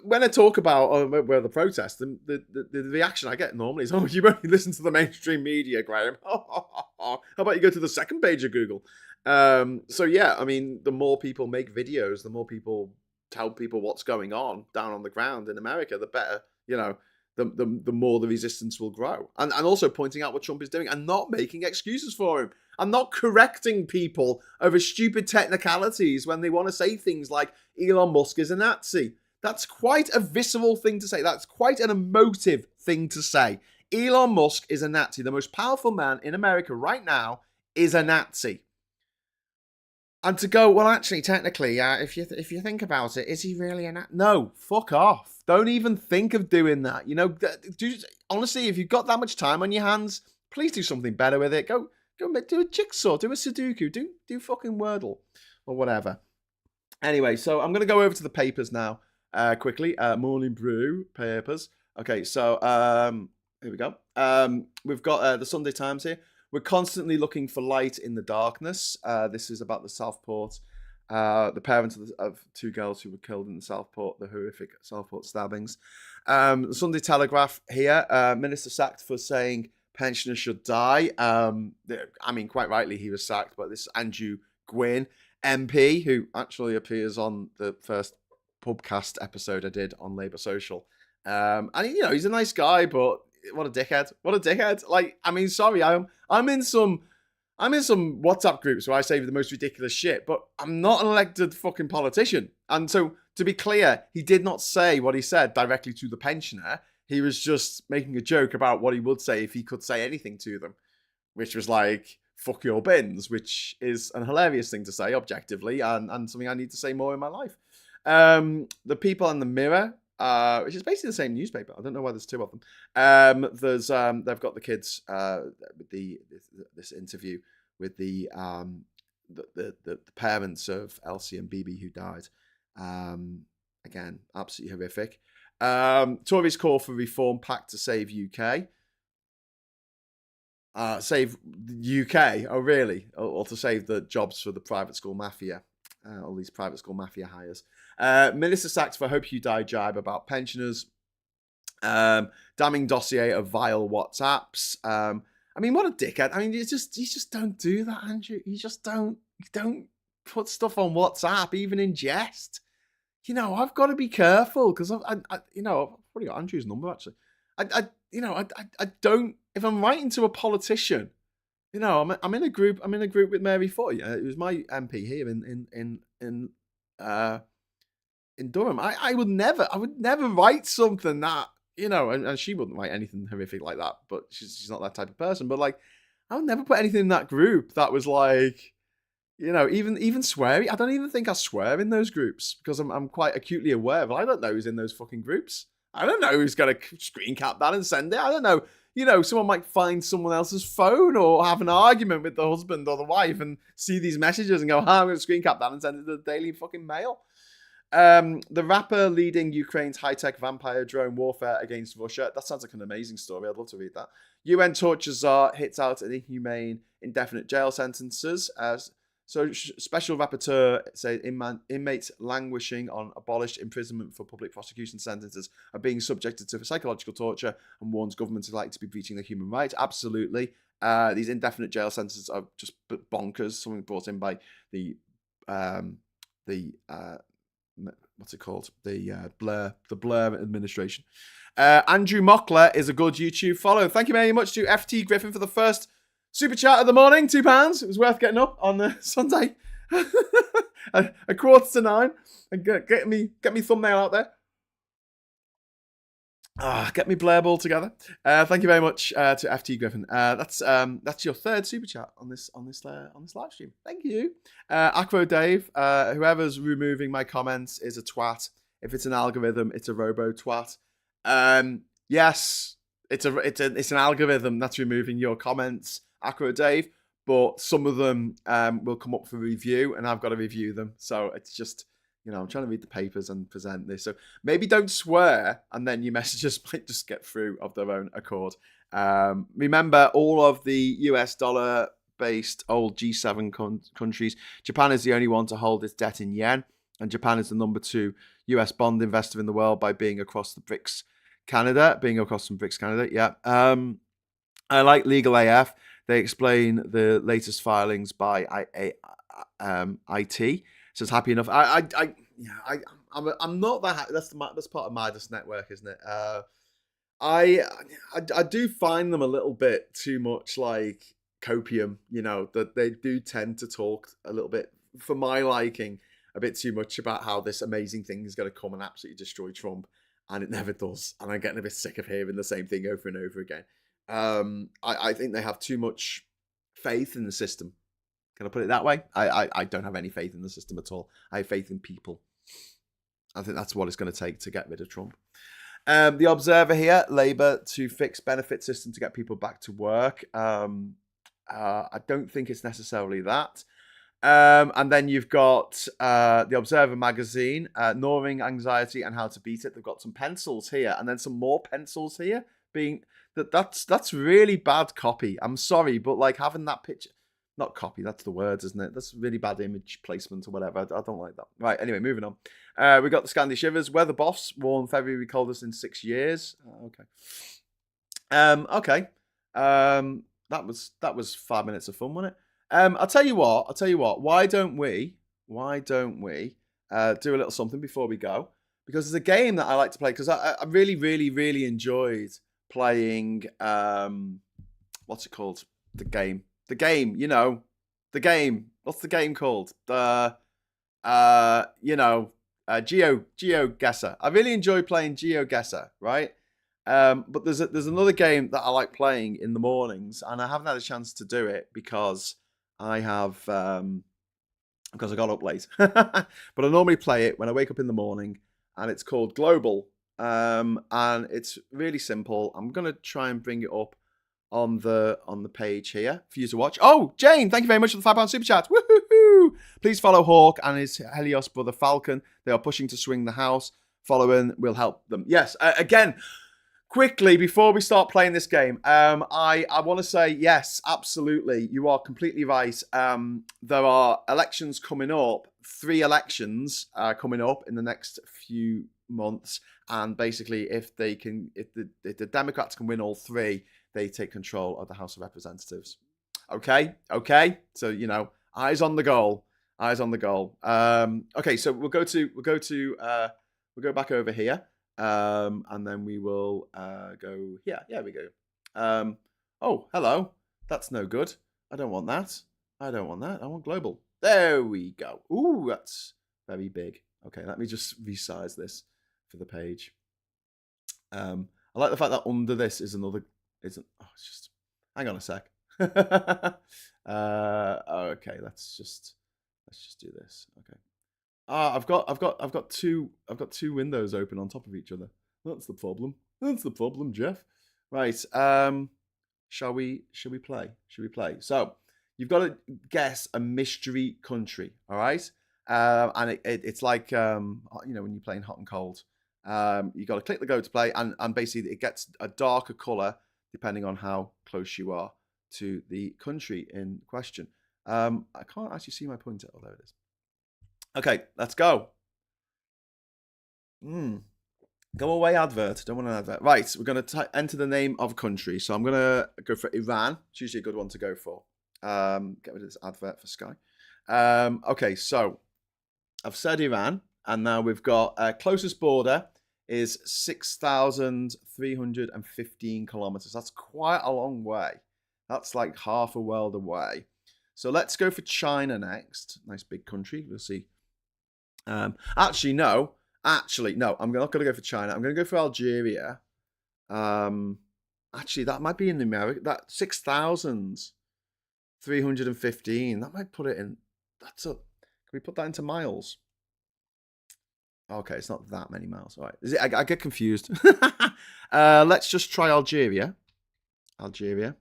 when I talk about where the protest, the reaction I get normally is, oh, you only listen to the mainstream media, Graham. How about you go to the second page of Google? The more people make videos, the more people tell people what's going on down on the ground in America, the better, the more the resistance will grow. And also pointing out what Trump is doing and not making excuses for him. And not correcting people over stupid technicalities when they want to say things like Elon Musk is a Nazi. That's quite a visceral thing to say. That's quite an emotive thing to say. Elon Musk is a Nazi. The most powerful man in America right now is a Nazi. And to go, well, actually, technically, if you think about it, is he really a Nazi? No, fuck off. Don't even think of doing that. Honestly, if you've got that much time on your hands, please do something better with it. Go do a jigsaw, do a Sudoku, do fucking Wordle or whatever. Anyway, so I'm going to go over to the papers now quickly. Morning Brew papers. Okay, so here we go. We've got the Sunday Times here. We're constantly looking for light in the darkness. This is about the Southport, the parents of two girls who were killed in the Southport, the horrific Southport stabbings. The Sunday Telegraph here, minister sacked for saying pensioners should die. Quite rightly he was sacked, but this Andrew Gwynn, MP, who actually appears on the first pubcast episode I did on Labour Social. He's a nice guy, but what a dickhead. What a dickhead. Sorry, I'm in some WhatsApp groups where I say the most ridiculous shit, but I'm not an elected fucking politician. And so, to be clear, he did not say what he said directly to the pensioner. He was just making a joke about what he would say if he could say anything to them, which was like, fuck your bins, which is an hilarious thing to say objectively, and something I need to say more in my life. The People and the Mirror, which is basically the same newspaper. I don't know why there's two of them. They've got the kids with this interview with the parents of Elsie and Bibi who died. Again, absolutely horrific. Tories call for reform pact to save UK. Save the UK? Oh, really? Or to save the jobs for the private school mafia. All these private school mafia hires. Minister sacked for Hope You Die jibe about pensioners. Damning dossier of vile WhatsApps. What a dickhead. You just don't do that, Andrew. You don't put stuff on WhatsApp, even in jest. I've got to be careful because I've probably got Andrew's number actually. I don't. If I'm writing to a politician, I'm in a group. I'm in a group with Mary Foy, who's my MP here in in Durham. I would never write something that, and she wouldn't write anything horrific like that, but she's not that type of person. But like, I would never put anything in that group that was like, even swearing. I don't even think I swear in those groups because I'm quite acutely aware. But I don't know who's in those fucking groups. I don't know who's gonna screen cap that and send it. I don't know. Someone might find someone else's phone or have an argument with the husband or the wife and see these messages and go, I'm going to screen cap that and send it to the Daily fucking Mail. The rapper leading Ukraine's high-tech vampire drone warfare against Russia. That sounds like an amazing story. I'd love to read that. UN torture czar hits out at inhumane indefinite jail sentences. Special rapporteur says inmates languishing on abolished imprisonment for public prosecution sentences are being subjected to psychological torture and warns governments are likely to be breaching their human rights. Absolutely. These indefinite jail sentences are just bonkers. Something brought in by the what's it called? The Blair administration. Andrew Mockler is a good YouTube follow. Thank you very much to FT Griffin for the first super chat of the morning, £2. It was worth getting up on the Sunday. a 8:45 and get me thumbnail out there. Get me Blair Ball together. Thank you very much to FT Griffin. That's your third super chat on this live stream. Thank you, Acro Dave. Whoever's removing my comments is a twat. If it's an algorithm, it's a robo twat. Yes, it's an algorithm that's removing your comments, Acro Dave. But some of them will come up for review, and I've got to review them. So it's just, I'm trying to read the papers and present this. So maybe don't swear, and then your messages might just get through of their own accord. Remember, all of the US dollar-based old G7 countries, Japan is the only one to hold its debt in yen, and Japan is the number 2 US bond investor in the world by being across from BRICS Canada. Yeah. I like Legal AF. They explain the latest filings by IT. Says happy enough. I'm not that happy. That's part of Midas network, isn't it? I do find them a little bit too much like copium. That they do tend to talk a little bit, for my liking, a bit too much about how this amazing thing is going to come and absolutely destroy Trump, and it never does. And I'm getting a bit sick of hearing the same thing over and over again. I think they have too much faith in the system. Can I put it that way? I don't have any faith in the system at all. I have faith in people. I think that's what it's going to take to get rid of Trump. The Observer here, Labour to fix benefit system to get people back to work. I don't think it's necessarily that. And then you've got the Observer magazine, Gnawing Anxiety and How to Beat It. They've got some pencils here, and then some more pencils here. That's really bad copy. I'm sorry, but like having that picture, not copy, that's the words, isn't it? That's really bad image placement or whatever. I don't like that. Right, anyway, moving on. We got the Scandi Shivers. Weather Boss warn February coldest in 6 years. Okay. That was 5 minutes of fun, wasn't it? I'll tell you what. Why don't we do a little something before we go? Because there's a game that I like to play, because I really, really, really enjoyed playing, what's it called? The game, the game. What's the game called? GeoGuessr. I really enjoy playing GeoGuessr, right? But there's another game that I like playing in the mornings, and I haven't had a chance to do it because I have because I got up late. But I normally play it when I wake up in the morning, and it's called Global. And it's really simple. I'm gonna try and bring it up on the page here for you to watch. Oh, Jane, thank you very much for the £5 super chat. Woohoo! Please follow Hawk and his Helios brother Falcon. They are pushing to swing the house. Following will help them. Yes, again, quickly before we start playing this game, I want to say yes, absolutely. You are completely right. There are elections coming up. 3 elections coming up in the next few months, and basically, if the Democrats can win all 3, they take control of the House of Representatives. Okay. So eyes on the goal. Okay, so we'll go back over here, and then we will go here. Yeah, we go. Oh, hello. That's no good. I don't want that. I want global. There we go. Ooh, that's Very big. Okay, let me just resize this for the page. I like the fact that under this is another. Isn't? Oh, it's just. Hang on a sec. Okay, let's just do this. Okay. I've got two windows open on top of each other. That's the problem. That's the problem, Jeff. Right. Shall we play? Shall we play? So you've got to guess a mystery country. All right. And it's like when you're playing hot and cold. You got to click the go to play, and basically it gets a darker color depending on how close you are to the country in question. I can't actually see my pointer. Oh, there it is. Okay, let's go. Go away, advert. Don't want an advert. Right, we're going to enter the name of a country. So I'm going to go for Iran. It's usually a good one to go for. Get rid of this advert for Sky. Okay, so I've said Iran, and now we've got closest border is 6,315 kilometers. That's quite a long way. That's like half a world away. So let's go for China next. Nice big country. We'll see. Actually, no. I'm not going to go for China. I'm going to go for Algeria. Actually, that might be in America. That 6,315. That might put it in. Can we put that into miles? Okay, it's not that many miles. All right. I get confused. Let's just try Algeria. Algeria.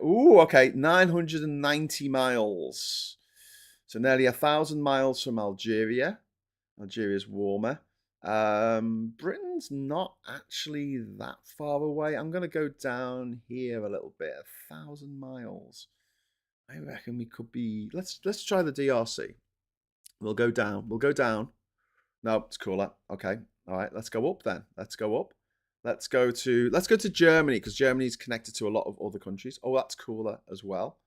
Ooh, okay. 990 miles. So nearly 1,000 miles from Algeria. Algeria's warmer. Britain's not actually that far away. I'm going to go down here a little bit. 1,000 miles. I reckon we could be... Let's try the DRC. We'll go down. No, it's cooler. Okay. All right. Let's go up then. Let's go up. Let's go to Germany, because Germany's connected to a lot of other countries. Oh, that's cooler as well.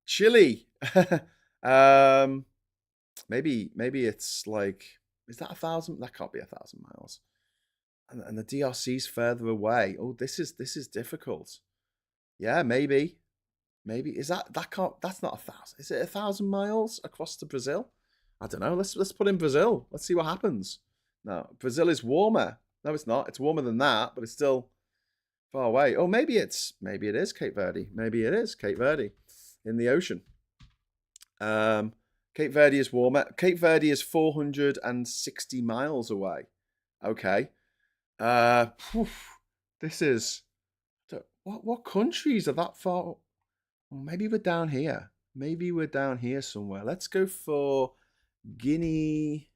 Chile. Maybe it's like, is that 1,000? That can't be 1,000 miles. And the DRC's further away. Oh, this is difficult. Yeah, maybe. Is that's not 1,000? Is it 1,000 miles across to Brazil? I don't know. Let's put in Brazil. Let's see what happens. No, Brazil is warmer. No, it's not. It's warmer than that, but it's still far away. Oh, maybe it is Cape Verde. Maybe it is Cape Verde in the ocean. Cape Verde is warmer. Cape Verde is 460 miles away. Okay. This is... What countries are that far? Well, maybe we're down here. Maybe we're down here somewhere. Let's go for Guinea-Bissau.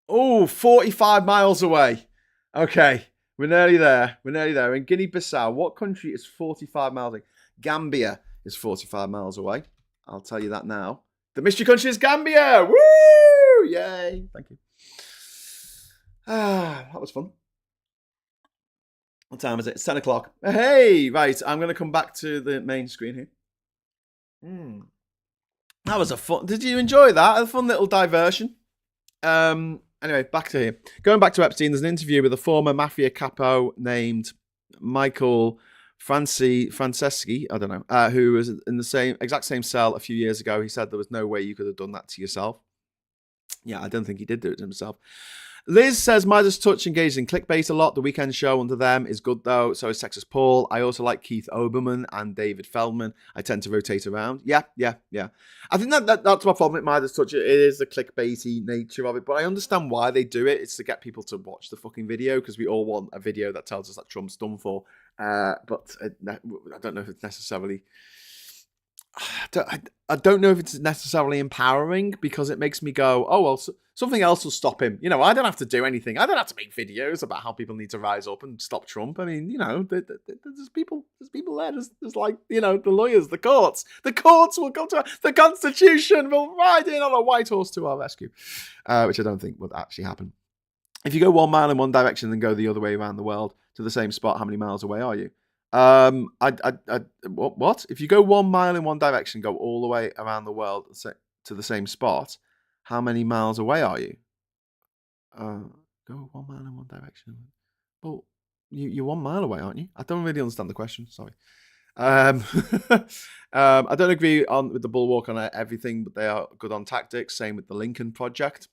Oh, 45 miles away. Okay. We're nearly there. In Guinea-Bissau, what country is 45 miles away? Gambia is 45 miles away. I'll tell you that now. The mystery country is Gambia. Woo! Yay. Thank you. That was fun. What time is it? It's 10 o'clock. Hey, right. I'm going to come back to the main screen here. That was a fun... Did you enjoy that? A fun little diversion. Anyway, back to here. Going back to Epstein, there's an interview with a former mafia capo named Michael Franceschi, I don't know, who was in the exact same cell a few years ago. He said there was no way you could have done that to yourself. Yeah, I don't think he did do it to himself. Liz says Midas Touch engaged in clickbait a lot. The Weekend show under them is good though. So is Texas Paul. I also like Keith Oberman and David Feldman. I tend to rotate around. Yeah. I think that's my problem with Midas Touch. It is the clickbaity nature of it, but I understand why they do it. It's to get people to watch the fucking video, because we all want a video that tells us that Trump's done for. But I don't know if it's necessarily... I don't know if it's necessarily empowering, because it makes me go, oh, well, something else will stop him. I don't have to do anything. I don't have to make videos about how people need to rise up and stop Trump. I mean, there's people there. There's like, the lawyers, the courts. The courts will come to the Constitution will ride in on a white horse to our rescue, which I don't think would actually happen. If you go 1 mile in one direction and then go the other way around the world to the same spot, how many miles away are you? What? If you go 1 mile in one direction, go all the way around the world to the same spot, how many miles away are you? Go 1 mile in one direction. Well, you're 1 mile away, aren't you? I don't really understand the question. Sorry. Um, I don't agree with the Bulwark on everything, but they are good on tactics. Same with the Lincoln Project.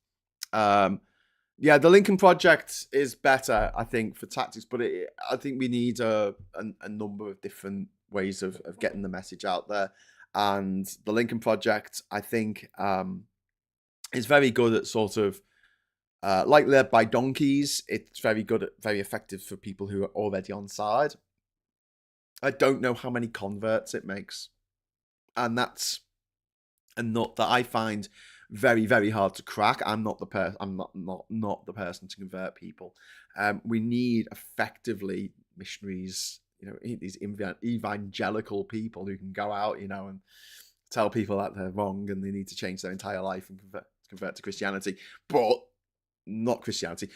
Yeah, the Lincoln Project is better, I think, for tactics, but I think we need a number of different ways of getting the message out there. And the Lincoln Project, I think, is very good at sort of, like led by donkeys, it's very good very effective for people who are already on side. I don't know how many converts it makes. And that's a nut that I find very, very hard to crack. I'm not the person. I'm not the person to convert people. We need effectively missionaries. These evangelical people who can go out, and tell people that they're wrong and they need to change their entire life and convert to Christianity, but not Christianity.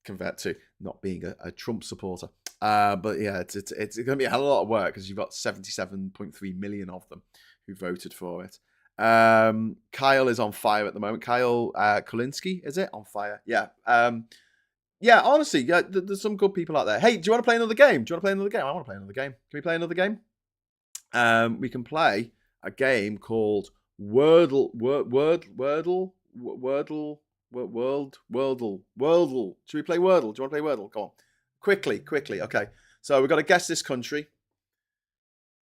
Convert to not being a Trump supporter. But yeah, it's going to be a hell of a lot of work because you've got 77.3 million of them who voted for it. Kyle is on fire at the moment. Kyle Kulinski, is it? On fire. Yeah. Yeah, honestly, yeah, there's some good people out there. Hey, do you want to play another game? I want to play another game. Can we play another game? We can play a game called Wordle. Wordle. Should we play Wordle? Do you want to play Wordle? Go on. Quickly. Okay. So we've got to guess this country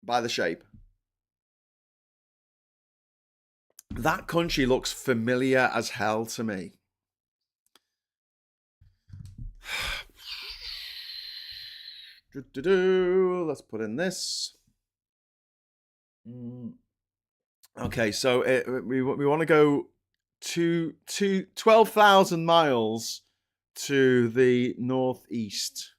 by the shape. That country looks familiar as hell to me. Let's put in this. Okay, so we want to go to 12,000 miles to the northeast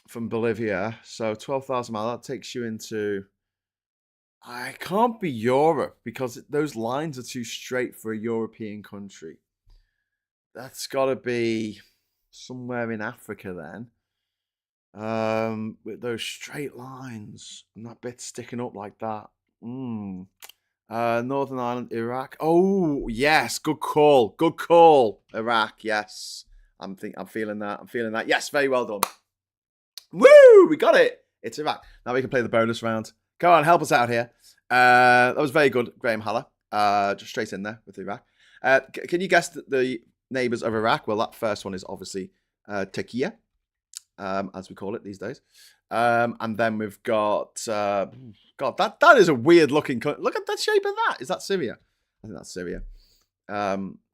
from Bolivia. So 12,000 miles, that takes you into... I can't be Europe because those lines are too straight for a European country. That's got to be somewhere in Africa then. With those straight lines and that bit sticking up like that. Northern Ireland, Iraq. Oh yes, good call. Iraq, yes. I'm feeling that. Yes, very well done. Woo! We got it. It's Iraq. Now we can play the bonus round. Come on, help us out here. That was very good, Graham Haller. Just straight in there with Iraq. Can you guess the neighbors of Iraq? Well, that first one is obviously Turkey, as we call it these days. And then we've got God. That is a weird looking. Look at the shape of that. Is that Syria? I think that's Syria.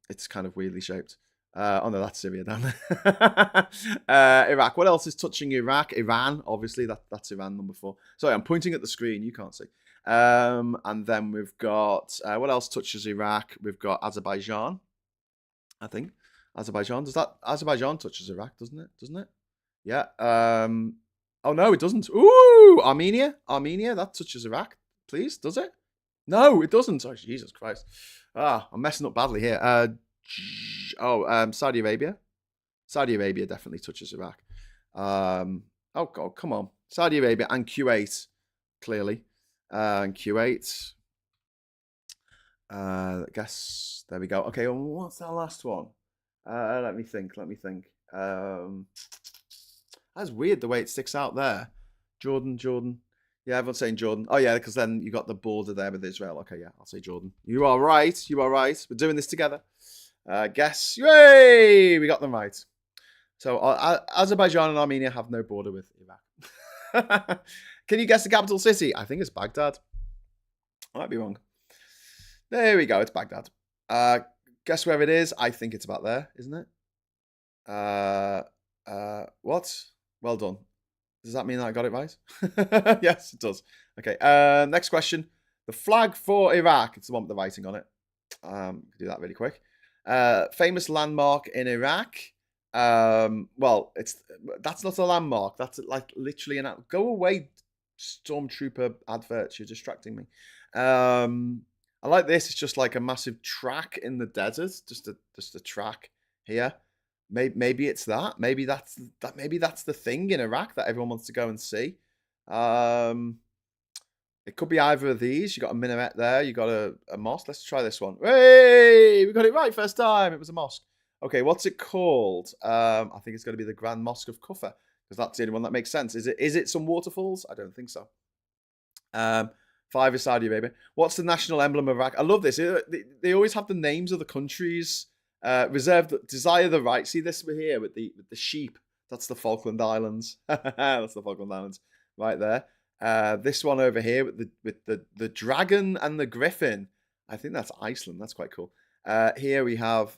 It's kind of weirdly shaped. Oh no, that's Syria down there. Iraq. What else is touching Iraq? Iran, obviously. That's Iran number 4. Sorry, I'm pointing at the screen. You can't see. And then we've got what else touches Iraq? We've got Azerbaijan. I think Azerbaijan. Azerbaijan touches Iraq, doesn't it? Yeah. Oh no, it doesn't. Ooh, Armenia. That touches Iraq. Please, does it? No, it doesn't. Oh, Jesus Christ. I'm messing up badly here. Saudi Arabia. Saudi Arabia definitely touches Iraq. Oh God, come on. Saudi Arabia and Kuwait, clearly. And Kuwait. I guess there we go. Okay, well, what's that last one? Let me think. That's weird the way it sticks out there. Jordan. Yeah, everyone's saying Jordan. Oh yeah, because then you got the border there with Israel. Okay, yeah, I'll say Jordan. You are right. We're doing this together. Guess. Yay! We got them right. So Azerbaijan and Armenia have no border with Iraq. Can you guess the capital city? I think it's Baghdad. I might be wrong. There we go. It's Baghdad. Guess where it is? I think it's about there, isn't it? What? Well done. Does that mean that I got it right? Yes, it does. Okay. Next question. The flag for Iraq. It's the one with the writing on it. Do that really quick. Famous landmark in Iraq. Well, that's not a landmark. That's like literally an... Go away, stormtrooper adverts. You're distracting me. I like this. It's just like a massive track in the desert. Just a track here. Maybe it's that. Maybe that's the thing in Iraq that everyone wants to go and see. It could be either of these. You got a minaret there. You got a mosque. Let's try this one. Hey, we got it right first time. It was a mosque. Okay, what's it called? I think it's going to be the Grand Mosque of Kufra because that's the only one that makes sense. Is it some waterfalls? I don't think so. Five is Saudi Arabia. What's the national emblem of Iraq? I love this. They always have the names of the countries. Desire the right. See this here with the sheep. That's the Falkland Islands. That's the Falkland Islands right there. This one over here with the dragon and the griffin. I think that's Iceland. That's quite cool. Here we have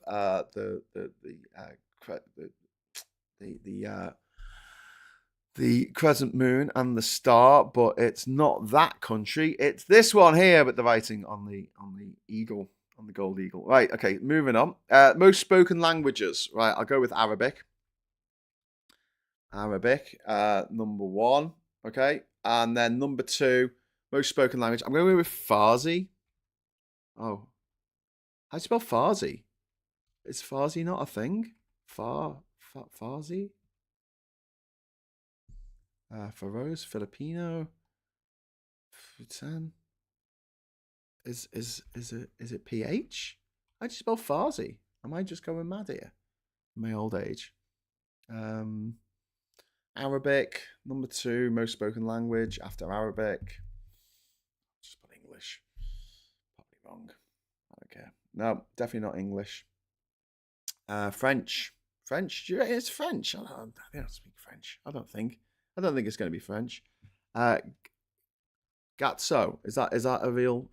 the crescent moon and the star, but it's not that country. It's this one here with the writing on the eagle, on the gold eagle. Right, okay, moving on. Most spoken languages. Right, I'll go with Arabic. Arabic, number one. Okay, and then number two, most spoken language. I'm going with Farsi. Oh, how do you spell Farsi? Is Farsi not a thing? Farsi? Faroes, Filipino, Futan. Is it PH? How do you spell Farsi? Am I just going mad here? In my old age. Arabic, number two, most spoken language after Arabic. Just put English. Probably wrong. I don't care. No, definitely not English. French. French? It's French. I don't speak French. I don't think it's going to be French. Gatso. Is that a real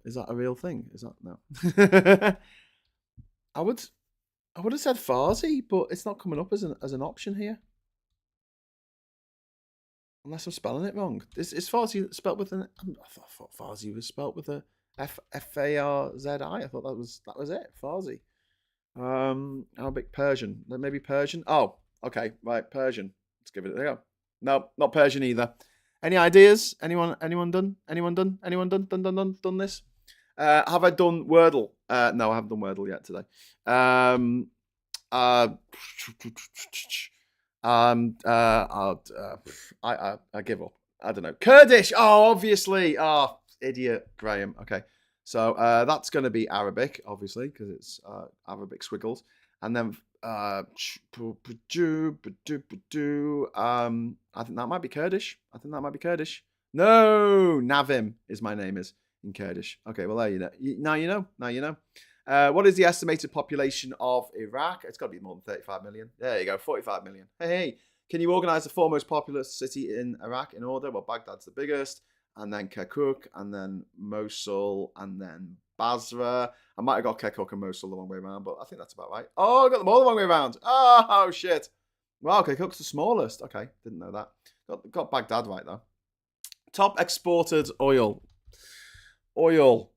thing? Is that no? I would have said Farsi, but it's not coming up as an option here. Unless I'm spelling it wrong. Is Farsi spelled with an? I thought Farsi was spelled with a Farzi. I thought that was it. Farsi. Arabic, Persian. Maybe Persian. Oh, okay, right. Persian. Let's give it a go. No, not Persian either. Any ideas? Anyone done? Anyone done? Done this? Have I done Wordle? No, I haven't done Wordle yet today. I give up. I don't know. Kurdish. Oh, obviously. Oh, idiot, Graham. Okay, so that's going to be Arabic, obviously, because it's Arabic squiggles, and then I think that might be Kurdish. No, Navim is my name is in Kurdish. Okay, well there you know. Now you know. What is the estimated population of Iraq? It's got to be more than 35 million. There you go, 45 million. Hey, can you organize the four most populous city in Iraq in order? Well, Baghdad's the biggest, and then Kirkuk, and then Mosul, and then Basra. I might have got Kirkuk and Mosul the wrong way around, but I think that's about right. Oh, I got them all the wrong way around. Oh shit. Wow, Kirkuk's the smallest. Okay, didn't know that. Got Baghdad right though. Top exported oil. Oil.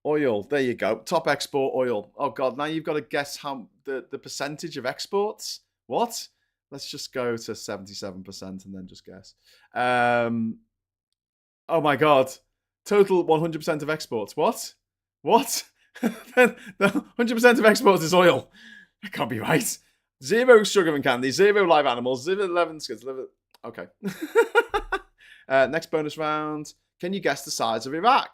There you go. Top export oil. Oh god, now you've got to guess how the percentage of exports. What? Let's just go to 77% and then just guess. Oh my god. Total 100% of exports. What? The 100% of exports is oil. That can't be right. 0 sugar and candy, 0 live animals, 0 11 skids. Okay. Next bonus round. Can you guess the size of Iraq?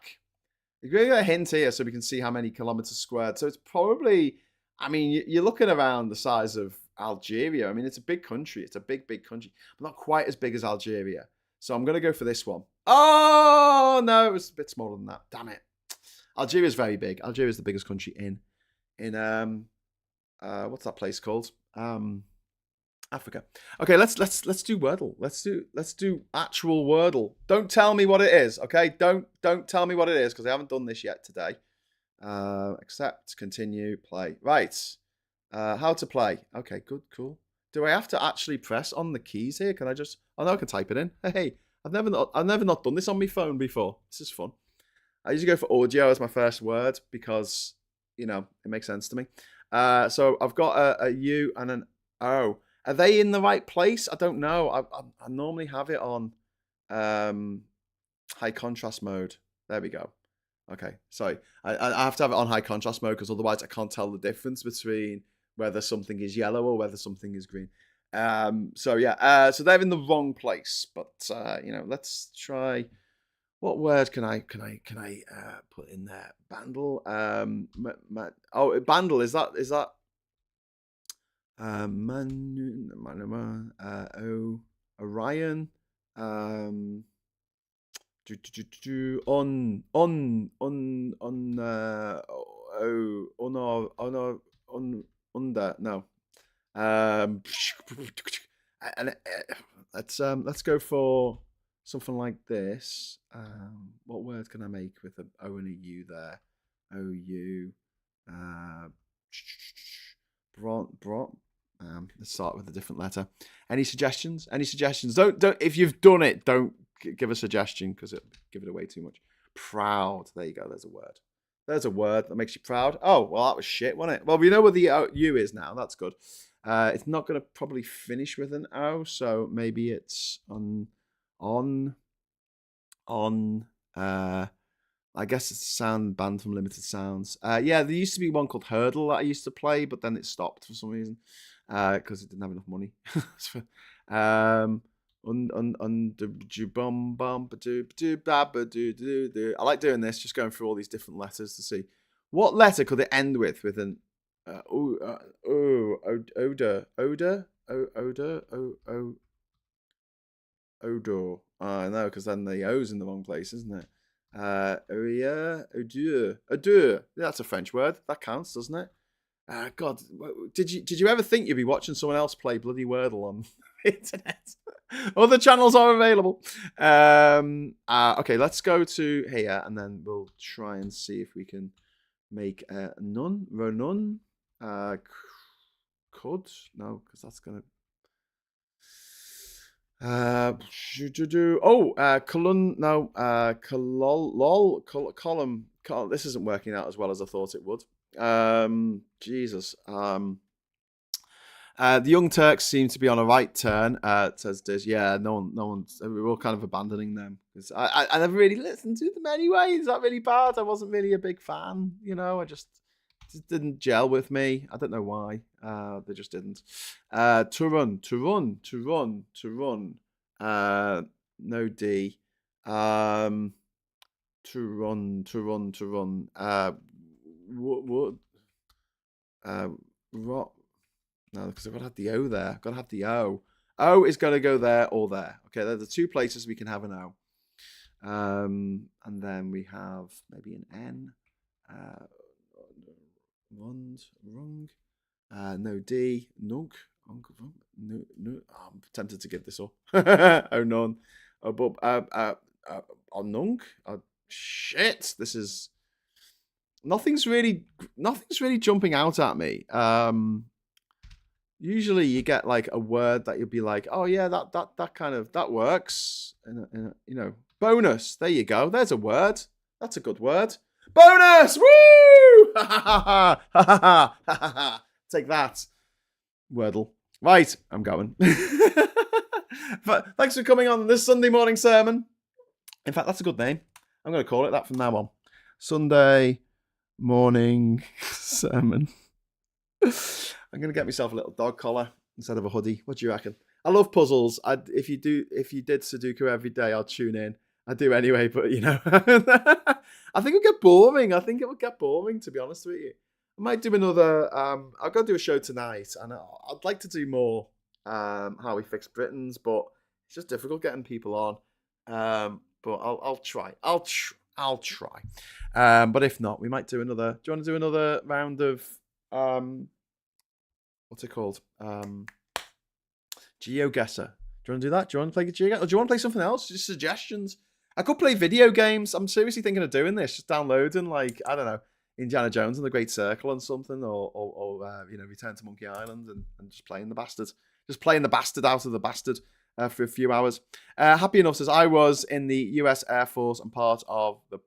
We're going to get a hint here so we can see how many kilometers squared. So it's probably, I mean, you're looking around the size of Algeria. I mean, it's a big country. It's a big country, but not quite as big as Algeria. So I'm going to go for this one. Oh, no, it was a bit smaller than that. Damn it. Algeria is very big. Algeria is the biggest country in what's that place called? Africa. Okay, let's do Wordle. Let's do actual Wordle. Don't tell me what it is, okay? Don't tell me what it is because I haven't done this yet today. Accept, continue, play. Right. How to play. Okay, good, cool. Do I have to actually press on the keys here? Can I just? Oh no, I can type it in. Hey, I've never not done this on my phone before. This is fun. I usually go for audio as my first word because it makes sense to me. So I've got a U and an O. Are they in the right place? I don't know. I normally have it on high contrast mode. There we go. Okay, sorry. I have to have it on high contrast mode because otherwise I can't tell the difference between whether something is yellow or whether something is green. So yeah. So they're in the wrong place. But let's try. What word can I put in there? Bandle. Bandle. Is that? Orion, On under no. And let's go for something like this. What word can I make with an O and a U there? O-U. Let's start with a different letter. Any suggestions? Any suggestions? Don't. If you've done it, don't give a suggestion because it'll give it away too much. Proud. There you go. There's a word. There's a word that makes you proud. Oh, well, that was shit, wasn't it? Well, we know where the U is now. That's good. It's not going to probably finish with an O, so maybe it's on. I guess it's a sound banned from Limited Sounds. Yeah, there used to be one called Hurdle that I used to play, but then it stopped for some reason because it didn't have enough money. I like doing this, just going through all these different letters to see what letter could it end with an odor. I know, because then the O's in the wrong place, isn't it? Adieu. Yeah, that's a French word. That counts, doesn't it? God, did you ever think you'd be watching someone else play bloody Wordle on the internet? Other channels are available. Okay, let's go to here, and then we'll try and see if we can make none. Could no, because that's gonna. Column. This isn't working out as well as I thought it would. Jesus. The Young Turks seem to be on a right turn. Says Diz. Yeah, no one's. We're all kind of abandoning them because I never really listened to them anyway. Is that really bad? I wasn't really a big fan. I just didn't gel with me. I don't know why. They just didn't. To run. No D. To run. What? Rot. No, because I've got to have the O there. I've got to have the O. O is going to go there or there. Okay, they're the two places we can have an O. And then we have maybe an N. Wrong. No D. Nunk. No. Oh, I'm tempted to give this up. Oh, none. Nunk. Shit. This is. Nothing's really jumping out at me. Usually you get like a word that you'll be like, oh yeah, that works. And bonus. There you go. There's a word. That's a good word. Bonus! Woo! Take that, Wordle. Right, I'm going. But thanks for coming on this Sunday morning sermon. In fact, that's a good name. I'm going to call it that from now on. Sunday morning sermon. I'm going to get myself a little dog collar instead of a hoodie. What do you reckon? I love puzzles. If you did Sudoku every day, I'll tune in. I do anyway, but I think it'll get boring. I think it would get boring, to be honest with you. I might do another. I've got to do a show tonight, and I'd like to do more How We Fix Britons, but it's just difficult getting people on. But I'll try. I'll try. But if not, we might do another. Do you want to do another round of what's it called? GeoGuessr. Do you want to do that? Do you want to play GeoGuessr? Or do you want to play something else? Just suggestions. I could play video games. I'm seriously thinking of doing this. Just downloading, like, I don't know, Indiana Jones and the Great Circle and something, or Return to Monkey Island and just playing the bastard. Just playing the bastard out of the bastard for a few hours. Happy enough says, I was in the US Air Force and part of the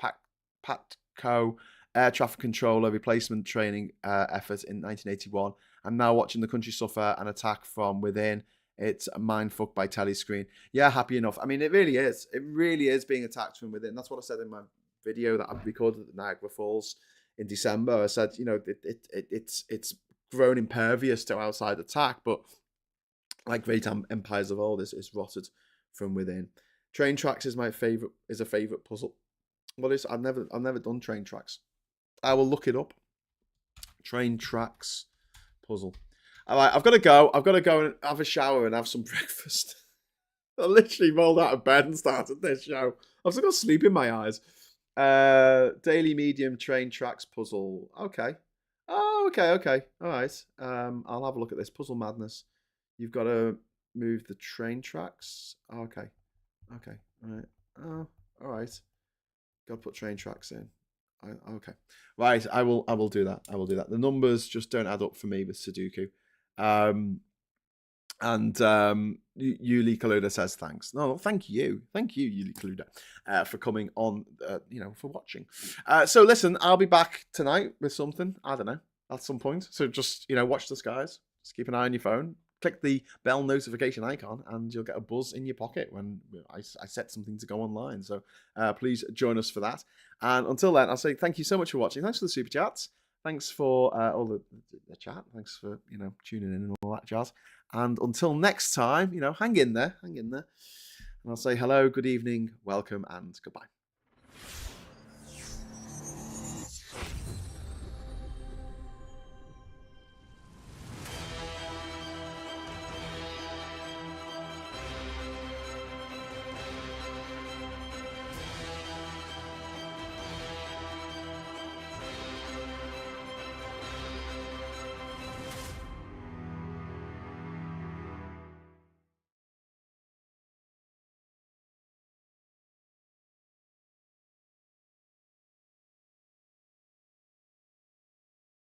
PATCO air traffic controller replacement training effort in 1981. I'm now watching the country suffer an attack from within. It's a mindfuck by telescreen. Yeah, happy enough. I mean, it really is. It really is being attacked from within. That's what I said in my video that I recorded at Niagara Falls in December. I said, it's grown impervious to outside attack, but like great empires of old, it's rotted from within. Train tracks is a favorite puzzle. What is? I've never done train tracks. I will look it up. Train tracks puzzle. All right, I've got to go. I've got to go and have a shower and have some breakfast. I literally rolled out of bed and started this show. I've still got sleep in my eyes. Daily medium train tracks puzzle. Okay. Oh, okay. All right. I'll have a look at this. Puzzle madness. You've got to move the train tracks. Okay. All right. Oh, all right. Got to put train tracks in. Okay. Right. I will do that. The numbers just don't add up for me with Sudoku. And Yuli Kaluda says thanks. No, thank you, Yuli Kaluda, for coming on. For watching. So listen, I'll be back tonight with something. I don't know, at some point. So just watch the skies. Just keep an eye on your phone. Click the bell notification icon, and you'll get a buzz in your pocket when I set something to go online. So please join us for that. And until then, I'll say thank you so much for watching. Thanks for the super chats. Thanks for all the chat. Thanks for tuning in and all that jazz. And until next time, hang in there. And I'll say hello, good evening, welcome, and goodbye.